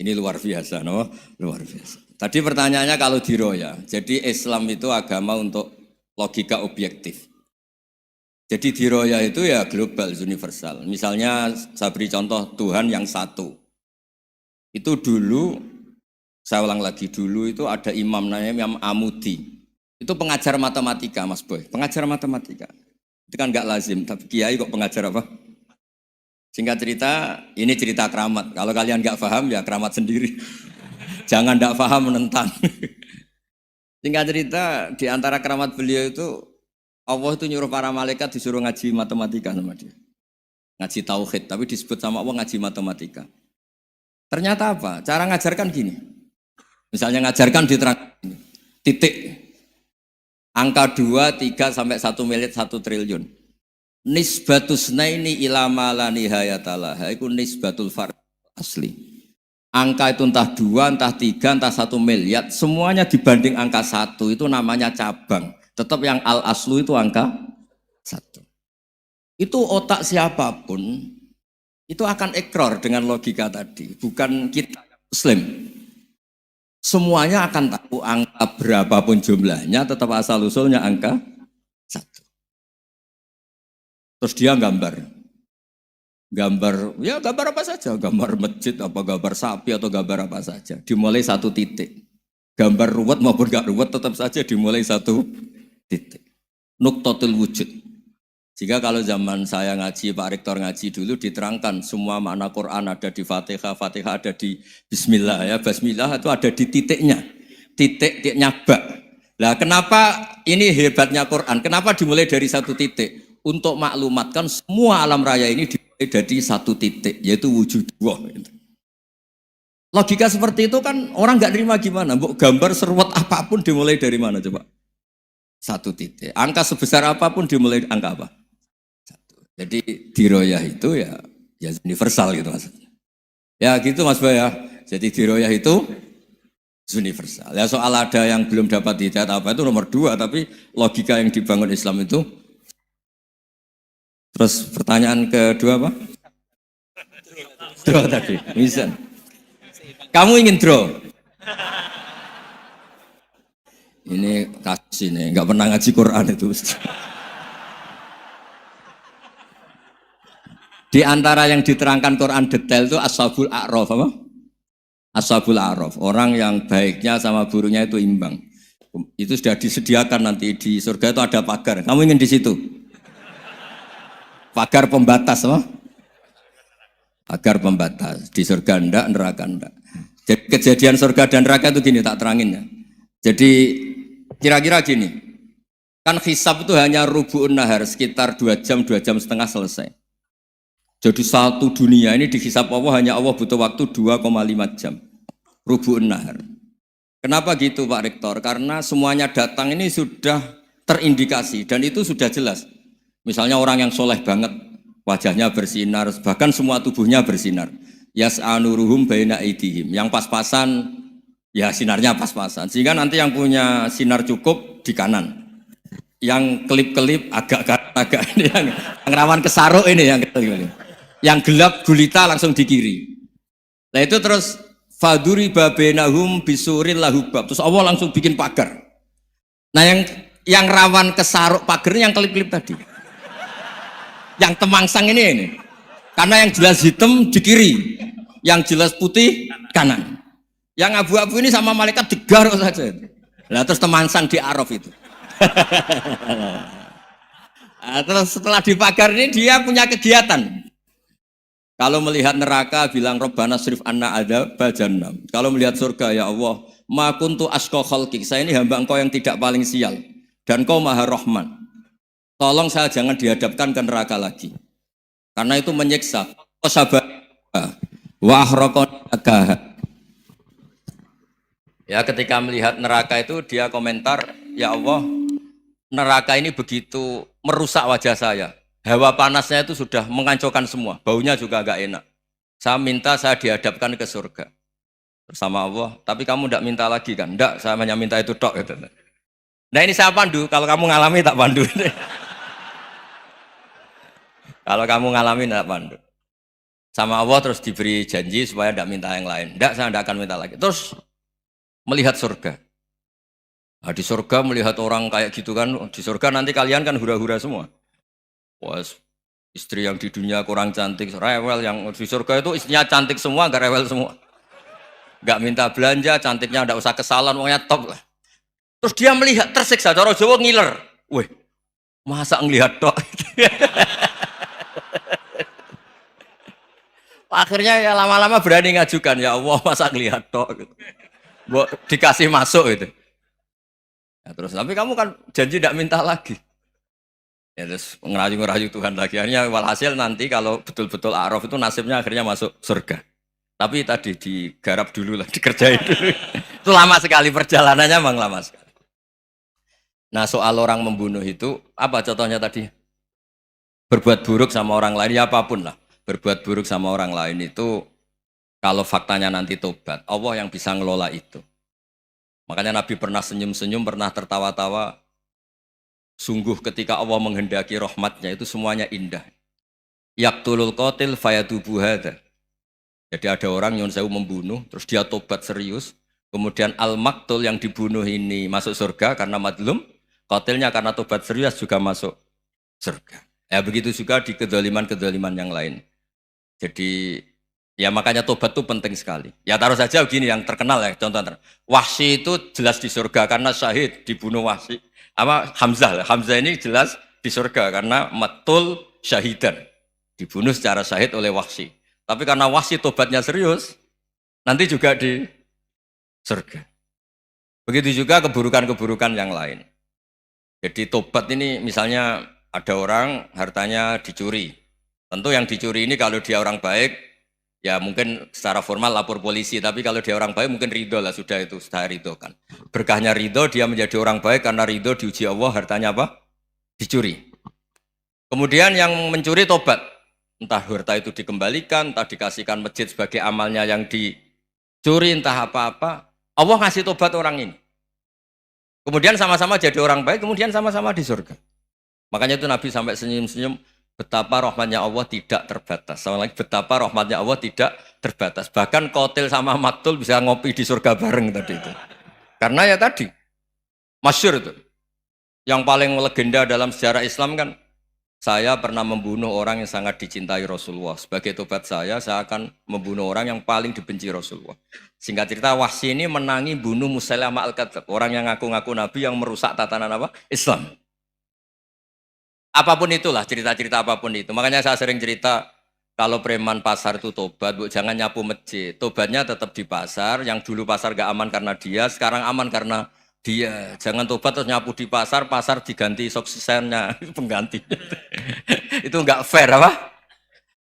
Ini luar biasa, no? Luar biasa. Tadi pertanyaannya kalau diroya. Jadi Islam itu agama untuk logika objektif. Jadi diroya itu ya global, universal. Misalnya saya beri contoh Tuhan yang satu. Itu dulu, saya ulang lagi dulu itu ada imam namanya Imam Amudi. Itu pengajar matematika Mas Boy, pengajar matematika. Itu kan nggak lazim, tapi kiai kok pengajar apa? Singkat cerita, ini cerita keramat. Kalau kalian nggak paham ya keramat sendiri. Jangan nggak paham menentang. Singkat cerita, di antara keramat beliau itu, Allah itu nyuruh para malaikat disuruh ngaji matematika sama dia. Ngaji tauhid, tapi disebut sama Allah ngaji matematika. Ternyata apa? Cara ngajarkan gini. Misalnya ngajarkan diterang gini. Titik. Angka 2, 3, sampai 1 miliar, 1 triliun. Nisbatus naini ila ma la nihayatalah. Itu nisbatul fard asli. Angka itu entah 2, entah 3, entah 1 miliar, semuanya dibanding angka 1 itu namanya cabang. Tetap yang al-aslu itu angka 1. Itu otak siapapun, itu akan ikrar dengan logika tadi. Bukan kita Muslim. Semuanya akan tahu angka berapapun jumlahnya, tetap asal-usulnya angka 1. Terus dia gambar, ya gambar apa saja, gambar masjid, apa gambar sapi atau gambar apa saja, dimulai 1 titik. Gambar ruwet maupun gak ruwet tetap saja dimulai 1 titik. Nuktotul wujud. Jika kalau zaman saya ngaji, Pak Rektor ngaji dulu diterangkan semua makna Quran ada di Fatihah, Fatihah ada di Bismillah ya, Bismillah itu ada di titiknya, titiknya bak. Nah kenapa ini hebatnya Quran? Kenapa dimulai dari 1 titik? Untuk maklumatkan semua alam raya ini dari 1 titik, yaitu wujud Allah. Logika seperti itu kan orang nggak terima gimana? Mbok gambar seruat apapun dimulai dari mana coba? 1 titik. Angka sebesar apapun dimulai angka apa? 1. Jadi diroyah itu ya universal gitu maksudnya. Ya gitu Mas Boy ya. Jadi diroyah itu universal. Ya soal ada yang belum dapat hidayat apa itu nomor 2, tapi logika yang dibangun Islam itu. Terus pertanyaan kedua apa? Draw tadi, bisa. Kamu ingin draw? Ini kasus ini, nggak pernah ngaji Quran itu. Di antara yang diterangkan Quran detail itu Ashabul A'raf apa? Ashabul A'raf, orang yang baiknya sama buruknya itu imbang. Itu sudah disediakan nanti di surga itu ada pagar. Kamu ingin di situ? Pagar pembatas, apa? Pagar pembatas. Di surga enggak, neraka enggak. Jadi kejadian surga dan neraka itu gini, tak terangin ya. Jadi kira-kira gini, kan hisab itu hanya rubu'un nahar, sekitar 2 jam, 2 jam setengah selesai. Jadi 1 dunia ini dihisab Allah, hanya Allah butuh waktu 2,5 jam. Rubu'un nahar. Kenapa gitu Pak Rektor? Karena semuanya datang ini sudah terindikasi dan itu sudah jelas. Misalnya orang yang soleh banget, wajahnya bersinar, bahkan semua tubuhnya bersinar. Yas'anuruhum baina aidihim. Yang pas-pasan, ya sinarnya pas-pasan. Sehingga nanti yang punya sinar cukup di kanan. Yang kelip-kelip agak ini, yang rawan kesaruk ini. Yang gelap gulita langsung di kiri. Nah itu terus Faduri babenahum bisuril lahubab. Terus Allah langsung bikin pagar. Nah yang rawan kesaruk pagarnya yang kelip-kelip tadi. Yang temangsang ini. Karena yang jelas hitam di kiri, yang jelas putih kanan. Yang abu-abu ini sama malaikat digaruk saja. Nah terus temangsang di Araf itu. Nah, terus setelah dipagar ini dia punya kegiatan. Kalau melihat neraka bilang Rabbana srif anna adzaba jahannam. Kalau melihat surga ya Allah, ma kuntu asqa khalqik. Saya ini hamba Engkau yang tidak paling sial dan Engkau Maha Rahman. Tolong saya jangan dihadapkan ke neraka lagi. Karena itu menyiksa. Sabar wa ahraqan. Ya ketika melihat neraka itu dia komentar, ya Allah, neraka ini begitu merusak wajah saya. Hawa panasnya itu sudah menghancurkan semua. Baunya juga agak enak. Saya minta saya dihadapkan ke surga. Bersama Allah. Tapi kamu tidak minta lagi kan? Tidak, saya hanya minta itu tok. Gitu. Nah ini saya pandu. Kalau kamu ngalami tak pandu. Kalau kamu ngalami tak pandu. Sama Allah terus diberi janji supaya tidak minta yang lain. Tidak, saya tidak akan minta lagi. Terus melihat surga. Nah, di surga melihat orang kayak gitu kan, di surga nanti kalian kan hura-hura semua. Wah, istri yang di dunia kurang cantik, rewel, yang di surga itu istrinya cantik semua, gak rewel semua. Gak minta belanja, cantiknya gak usah kesalahan, pokoknya top lah. Terus dia melihat, tersiksa, cara Jawa ngiler. Wih, masa ngelihat tok? Akhirnya ya lama-lama berani ngajukan, ya Allah masa ngelihat tok? Gitu. Dikasih masuk itu. Ya, terus tapi kamu kan janji tidak minta lagi. Ya terus ngerayu-ngerayu Tuhan lagi. Akhirnya walhasil nanti kalau betul-betul A'raf itu nasibnya akhirnya masuk surga. Tapi tadi digarap dulu lah, dikerjain dulu. Itu lama sekali perjalanannya, memang lama sekali. Nah soal orang membunuh itu apa contohnya tadi? Berbuat buruk sama orang lain ya apapun lah. Berbuat buruk sama orang lain itu kalau faktanya nanti tobat, Allah yang bisa ngelola itu. Makanya Nabi pernah senyum-senyum, pernah tertawa-tawa. Sungguh ketika Allah menghendaki rahmatnya itu semuanya indah. Yaqtulul qatil fayatubu hadza. Jadi ada orang nyun sewu membunuh, terus dia tobat serius. Kemudian al-maktul yang dibunuh ini masuk surga karena madlum. Qatilnya karena tobat serius juga masuk surga. Ya begitu juga di kedoliman-kedoliman yang lain. Jadi ya makanya tobat itu penting sekali. Ya taruh saja begini yang terkenal ya, contoh Wahsy itu jelas di surga karena syahid dibunuh Wahsy. Apa Hamzah? Hamzah ini jelas di surga karena matul syahidan. Dibunuh secara syahid oleh Wahsy. Tapi karena Wahsy tobatnya serius, nanti juga di surga. Begitu juga keburukan-keburukan yang lain. Jadi tobat ini misalnya ada orang hartanya dicuri. Tentu yang dicuri ini kalau dia orang baik, ya mungkin secara formal lapor polisi, tapi kalau dia orang baik mungkin ridho lah, sudah itu, sudah ridho kan. Berkahnya ridho, dia menjadi orang baik karena ridho diuji Allah, hartanya apa? Dicuri. Kemudian yang mencuri tobat, entah harta itu dikembalikan, entah dikasihkan masjid sebagai amalnya yang dicuri, entah apa-apa, Allah ngasih tobat orang ini. Kemudian sama-sama jadi orang baik, kemudian sama-sama di surga. Makanya itu Nabi sampai senyum-senyum, betapa rahmatnya Allah tidak terbatas. Sama lagi, betapa rahmatnya Allah tidak terbatas. Bahkan qatil sama maktul bisa ngopi di surga bareng tadi itu. Karena ya tadi, masyhur itu. Yang paling legenda dalam sejarah Islam kan, saya pernah membunuh orang yang sangat dicintai Rasulullah. Sebagai tobat saya akan membunuh orang yang paling dibenci Rasulullah. Singkat cerita, Wahsy ini menangi bunuh Musailamah al-Kadzdzab. Orang yang ngaku-ngaku Nabi yang merusak tatanan apa? Islam. Apapun itulah, cerita-cerita apapun itu. Makanya saya sering cerita, kalau preman pasar itu tobat, bu, jangan nyapu masjid. Tobatnya tetap di pasar, yang dulu pasar gak aman karena dia, sekarang aman karena dia. Jangan tobat terus nyapu di pasar, pasar diganti soksennya, pengganti. Itu gak fair apa?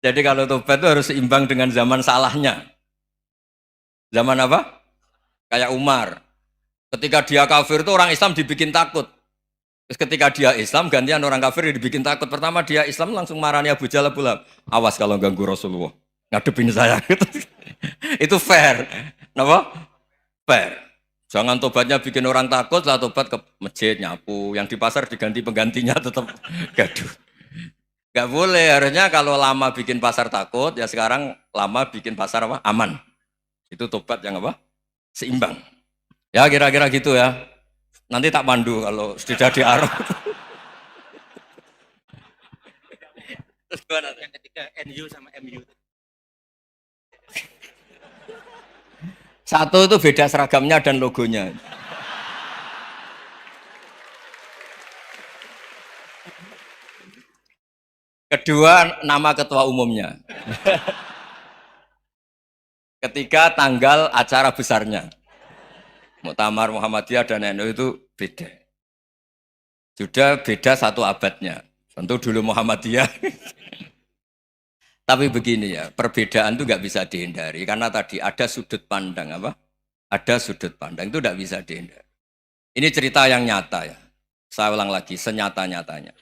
Jadi kalau tobat itu harus seimbang dengan zaman salahnya. Zaman apa? Kayak Umar. Ketika dia kafir itu orang Islam dibikin takut. Terus ketika dia Islam, gantian orang kafir dibikin takut. Pertama dia Islam langsung marahnya Abu Jahal, Abu Lahab. Awas kalau ganggu Rasulullah. Ngadepin saya. Itu fair. Kenapa? Fair. Jangan tobatnya bikin orang takut, lah tobat ke masjid, nyapu. Yang di pasar diganti penggantinya tetap gaduh. Gak boleh. Harusnya kalau lama bikin pasar takut, ya sekarang lama bikin pasar apa? Aman. Itu tobat yang apa? Seimbang. Ya kira-kira gitu ya. Nanti tak pandu kalau sudah di Arab. Terus gimana? Yang ketiga NU sama MU. Satu itu beda seragamnya dan logonya. Kedua, nama ketua umumnya. Ketiga, tanggal acara besarnya. Muktamar Muhammadiyah dan NU itu beda. Sudah beda satu abadnya. Tentu dulu Muhammadiyah. Tapi begini ya, perbedaan itu nggak bisa dihindari. Karena tadi ada sudut pandang apa? Ada sudut pandang, itu nggak bisa dihindari. Ini cerita yang nyata ya. Saya ulang lagi, senyata-nyatanya.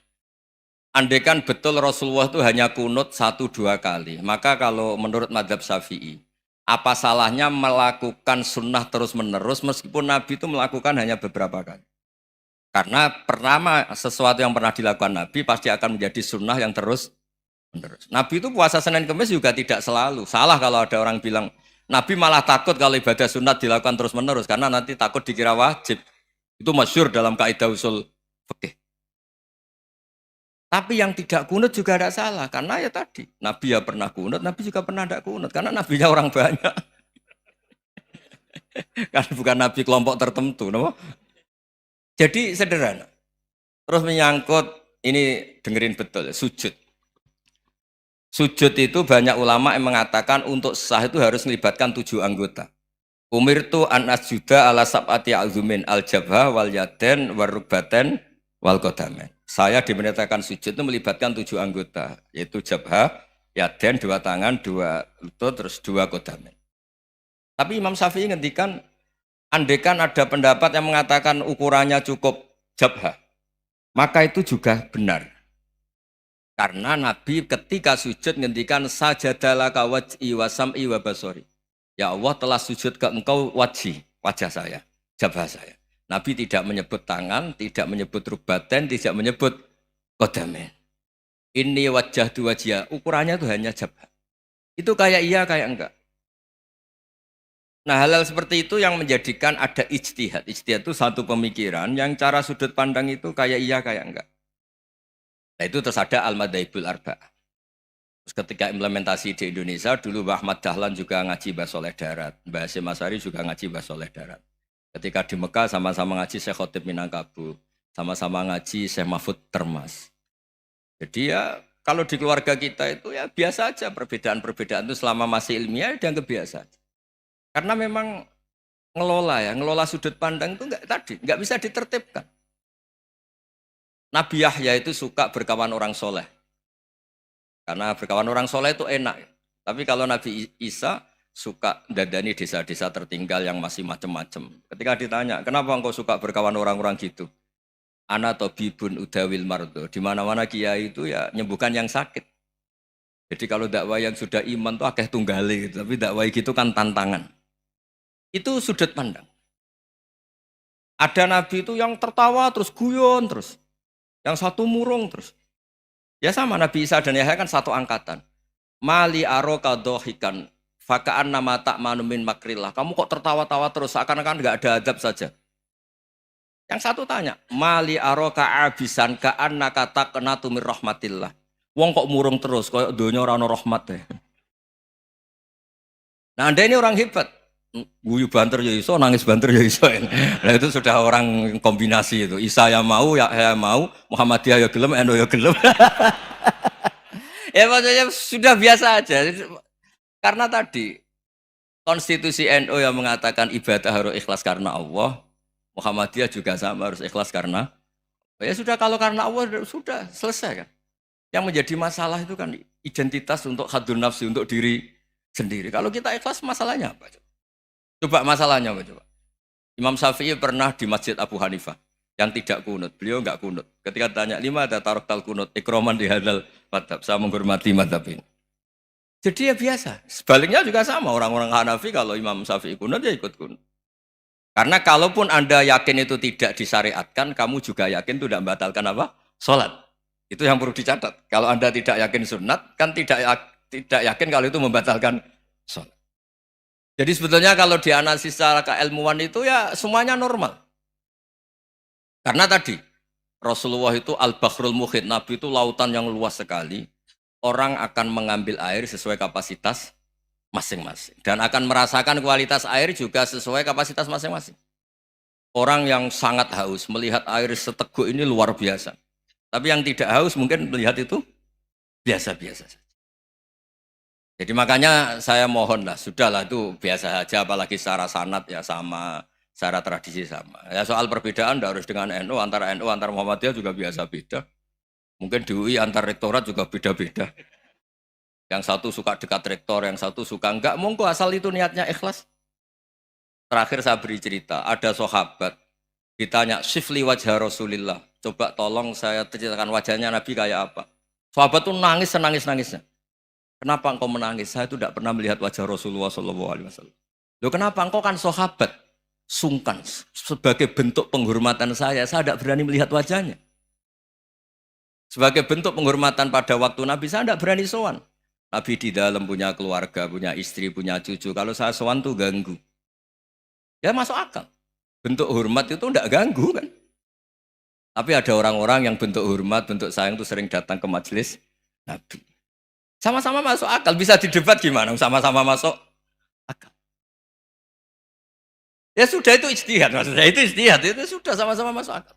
Andaikan betul Rasulullah itu hanya kunut 1-2 kali, maka kalau menurut mazhab Syafi'i, apa salahnya melakukan sunnah terus-menerus meskipun Nabi itu melakukan hanya beberapa kali? Karena pertama sesuatu yang pernah dilakukan Nabi pasti akan menjadi sunnah yang terus-menerus. Nabi itu puasa Senin Kemis juga tidak selalu. Salah kalau ada orang bilang, Nabi malah takut kalau ibadah sunat dilakukan terus-menerus karena nanti takut dikira wajib. Itu masyhur dalam kaidah usul fikih. Tapi yang tidak kunut juga tidak salah, karena ya tadi, Nabi ya pernah kunut, Nabi juga pernah tidak kunut, karena Nabinya orang banyak. Kan bukan Nabi kelompok tertentu, no? Jadi sederhana. Terus menyangkut, ini dengerin betul, sujud. Sujud itu banyak ulama yang mengatakan untuk sah itu harus melibatkan 7 anggota. Umirtu an asjuda ala sab'ati azumin al-jabha wal yaden warukbaten wal qadamen. Saya diperintahkan sujud itu melibatkan 7 anggota, yaitu jabha, yaden, 2 tangan, 2 lutut, terus 2 qadamen. Tapi Imam Syafi'i ngendikan, andaikan ada pendapat yang mengatakan ukurannya cukup jabha, maka itu juga benar. Karena Nabi ketika sujud ngendikan sajadalaka waj'i wa sam'i wa basori. Ya Allah telah sujud ke engkau wajah saya, jabha saya. Nabi tidak menyebut tangan, tidak menyebut rukbaten, tidak menyebut qadamen. Ini wajah dua wajah, ukurannya itu hanya jabha. Itu kayak iya, kayak enggak. Nah hal-hal seperti itu yang menjadikan ada ijtihad. Ijtihad itu satu pemikiran yang cara sudut pandang itu kayak iya, kayak enggak. Nah itu terus ada al-madhaibul arba'ah. Terus ketika implementasi di Indonesia, dulu Mbah Ahmad Dahlan juga ngaji Mbah Soleh Darat. Mbah Hasyim Asy'ari juga ngaji Mbah Soleh Darat. Ketika di Mekah sama-sama ngaji Syekh Khotib Minangkabau, sama-sama ngaji Syekh Mahfud Termas. Jadi ya kalau di keluarga kita itu ya biasa aja perbedaan-perbedaan itu selama masih ilmiah dianggap biasa aja. Karena memang ngelola sudut pandang itu nggak bisa ditertibkan. Nabi Yahya itu suka berkawan orang soleh. Karena berkawan orang soleh itu enak. Tapi kalau Nabi Isa suka dadani desa-desa tertinggal yang masih macam-macam. Ketika ditanya, kenapa engkau suka berkawan orang-orang gitu? Ana tabibun udawil mardo. Di mana-mana kiai itu ya nyembuhkan yang sakit. Jadi kalau dakwah yang sudah iman tuh akeh tunggali gitu. Tapi dakwah gitu kan tantangan. Itu sudut pandang. Ada nabi itu yang tertawa terus guyon terus. Yang satu murung terus. Ya sama Nabi Isa dan Yahya kan satu angkatan. Mali aroka dohikan. Fakaan nama tak manumin makrillah. Kamu kok tertawa-tawa terus, seakan-akan nggak ada adab saja. Yang satu tanya, mali aroka abisan kaan nakata kena tumir rahmatillah. Wong kok murung terus, kok dunia orang rahmat deh. Nah anda ini orang hebat. Guyu banter ya iso, nangis banter ya iso. Nah itu sudah orang kombinasi itu. Isa ya mau, ya mau, Muhammadiyah ya gelem, NU ya gelem. Ya maksudnya sudah biasa aja. Karena tadi konstitusi NU yang mengatakan ibadah harus ikhlas karena Allah, Muhammadiyah juga sama harus ikhlas karena ya sudah kalau karena Allah sudah selesai kan. Yang menjadi masalah itu kan identitas untuk hadun nafsi untuk diri sendiri. Kalau kita ikhlas masalahnya apa? Coba masalahnya apa coba? Imam Syafi'i pernah di Masjid Abu Hanifah yang tidak kunut. Beliau enggak kunut. Ketika ditanya 5 ada taroktal kunut, ikroman di hadal madhab. Saya menghormati madhab ini. Jadi ya biasa. Sebaliknya juga sama. Orang-orang Hanafi kalau Imam Syafi'i kunut ya ikut kunut. Karena kalaupun Anda yakin itu tidak disyariatkan, kamu juga yakin itu tidak membatalkan apa? Sholat. Itu yang perlu dicatat. Kalau Anda tidak yakin sunat, kan tidak yakin kalau itu membatalkan sholat. Jadi sebetulnya kalau dianalisis secara keilmuan itu ya semuanya normal. Karena tadi Rasulullah itu al-bahrul muhit, Nabi itu lautan yang luas sekali. Orang akan mengambil air sesuai kapasitas masing-masing. Dan akan merasakan kualitas air juga sesuai kapasitas masing-masing. Orang yang sangat haus melihat air seteguk ini luar biasa. Tapi yang tidak haus mungkin melihat itu biasa-biasa saja. Jadi makanya saya mohon lah, sudahlah itu biasa saja, apalagi secara sanad ya sama, secara tradisi sama. Ya soal perbedaan tidak harus dengan NU, antara Muhammadiyah juga biasa beda. Mungkin di UI antar rektorat juga beda-beda. Yang satu suka dekat rektor, yang satu suka enggak. Monggo asal itu niatnya ikhlas. Terakhir saya beri cerita, ada sahabat ditanya, "Sifli wajah Rasulillah." Coba tolong saya ceritakan wajahnya Nabi kayak apa. Sahabat tuh nangis senangis-nangisnya. Kenapa engkau menangis? Saya itu tidak pernah melihat wajah Rasulullah SAW. Loh kenapa? Engkau kan sahabat. Sungkan. Sebagai bentuk penghormatan saya tidak berani melihat wajahnya. Sebagai bentuk penghormatan pada waktu Nabi, saya tidak berani sowan. Nabi di dalam punya keluarga, punya istri, punya cucu. Kalau saya sowan tuh ganggu. Ya masuk akal. Bentuk hormat itu tidak ganggu kan. Tapi ada orang-orang yang bentuk hormat, bentuk sayang itu sering datang ke majelis Nabi. Sama-sama masuk akal. Bisa didebat gimana? Sama-sama masuk akal. Ya sudah itu ijtihad. Maksudnya itu ijtihad. Itu sudah sama-sama masuk akal.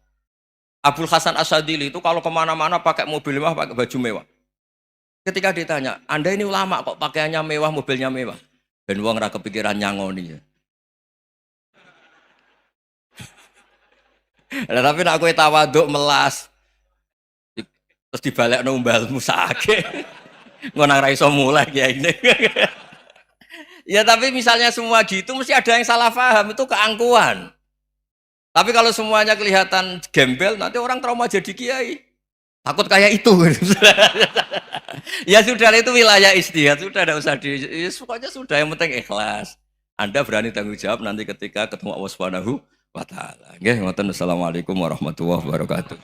Abul Hasan Asyadili itu kalau kemana-mana pakai mobil mewah, pakai baju mewah. Ketika ditanya, Anda ini ulama kok pakaiannya mewah, mobilnya mewah. Ben wong ra kepikiran nyangoni ya. Lah tapi nek kowe tawaduk melas terus dibalekno umbalmu sakit. Ngono ora iso mulai ya ini. Ya tapi misalnya semua gitu mesti ada yang salah paham, itu keangkuhan. Tapi kalau semuanya kelihatan gembel, nanti orang trauma jadi kiai. Takut kayak itu. Ya sudah, itu wilayah ijtihad, sudah tidak usah ya, pokoknya sudah, yang penting ikhlas. Anda berani tanggung jawab nanti ketika ketemu Allah Subhanahu wa taala. Nggih, ngoten. Assalamualaikum warahmatullahi wabarakatuh.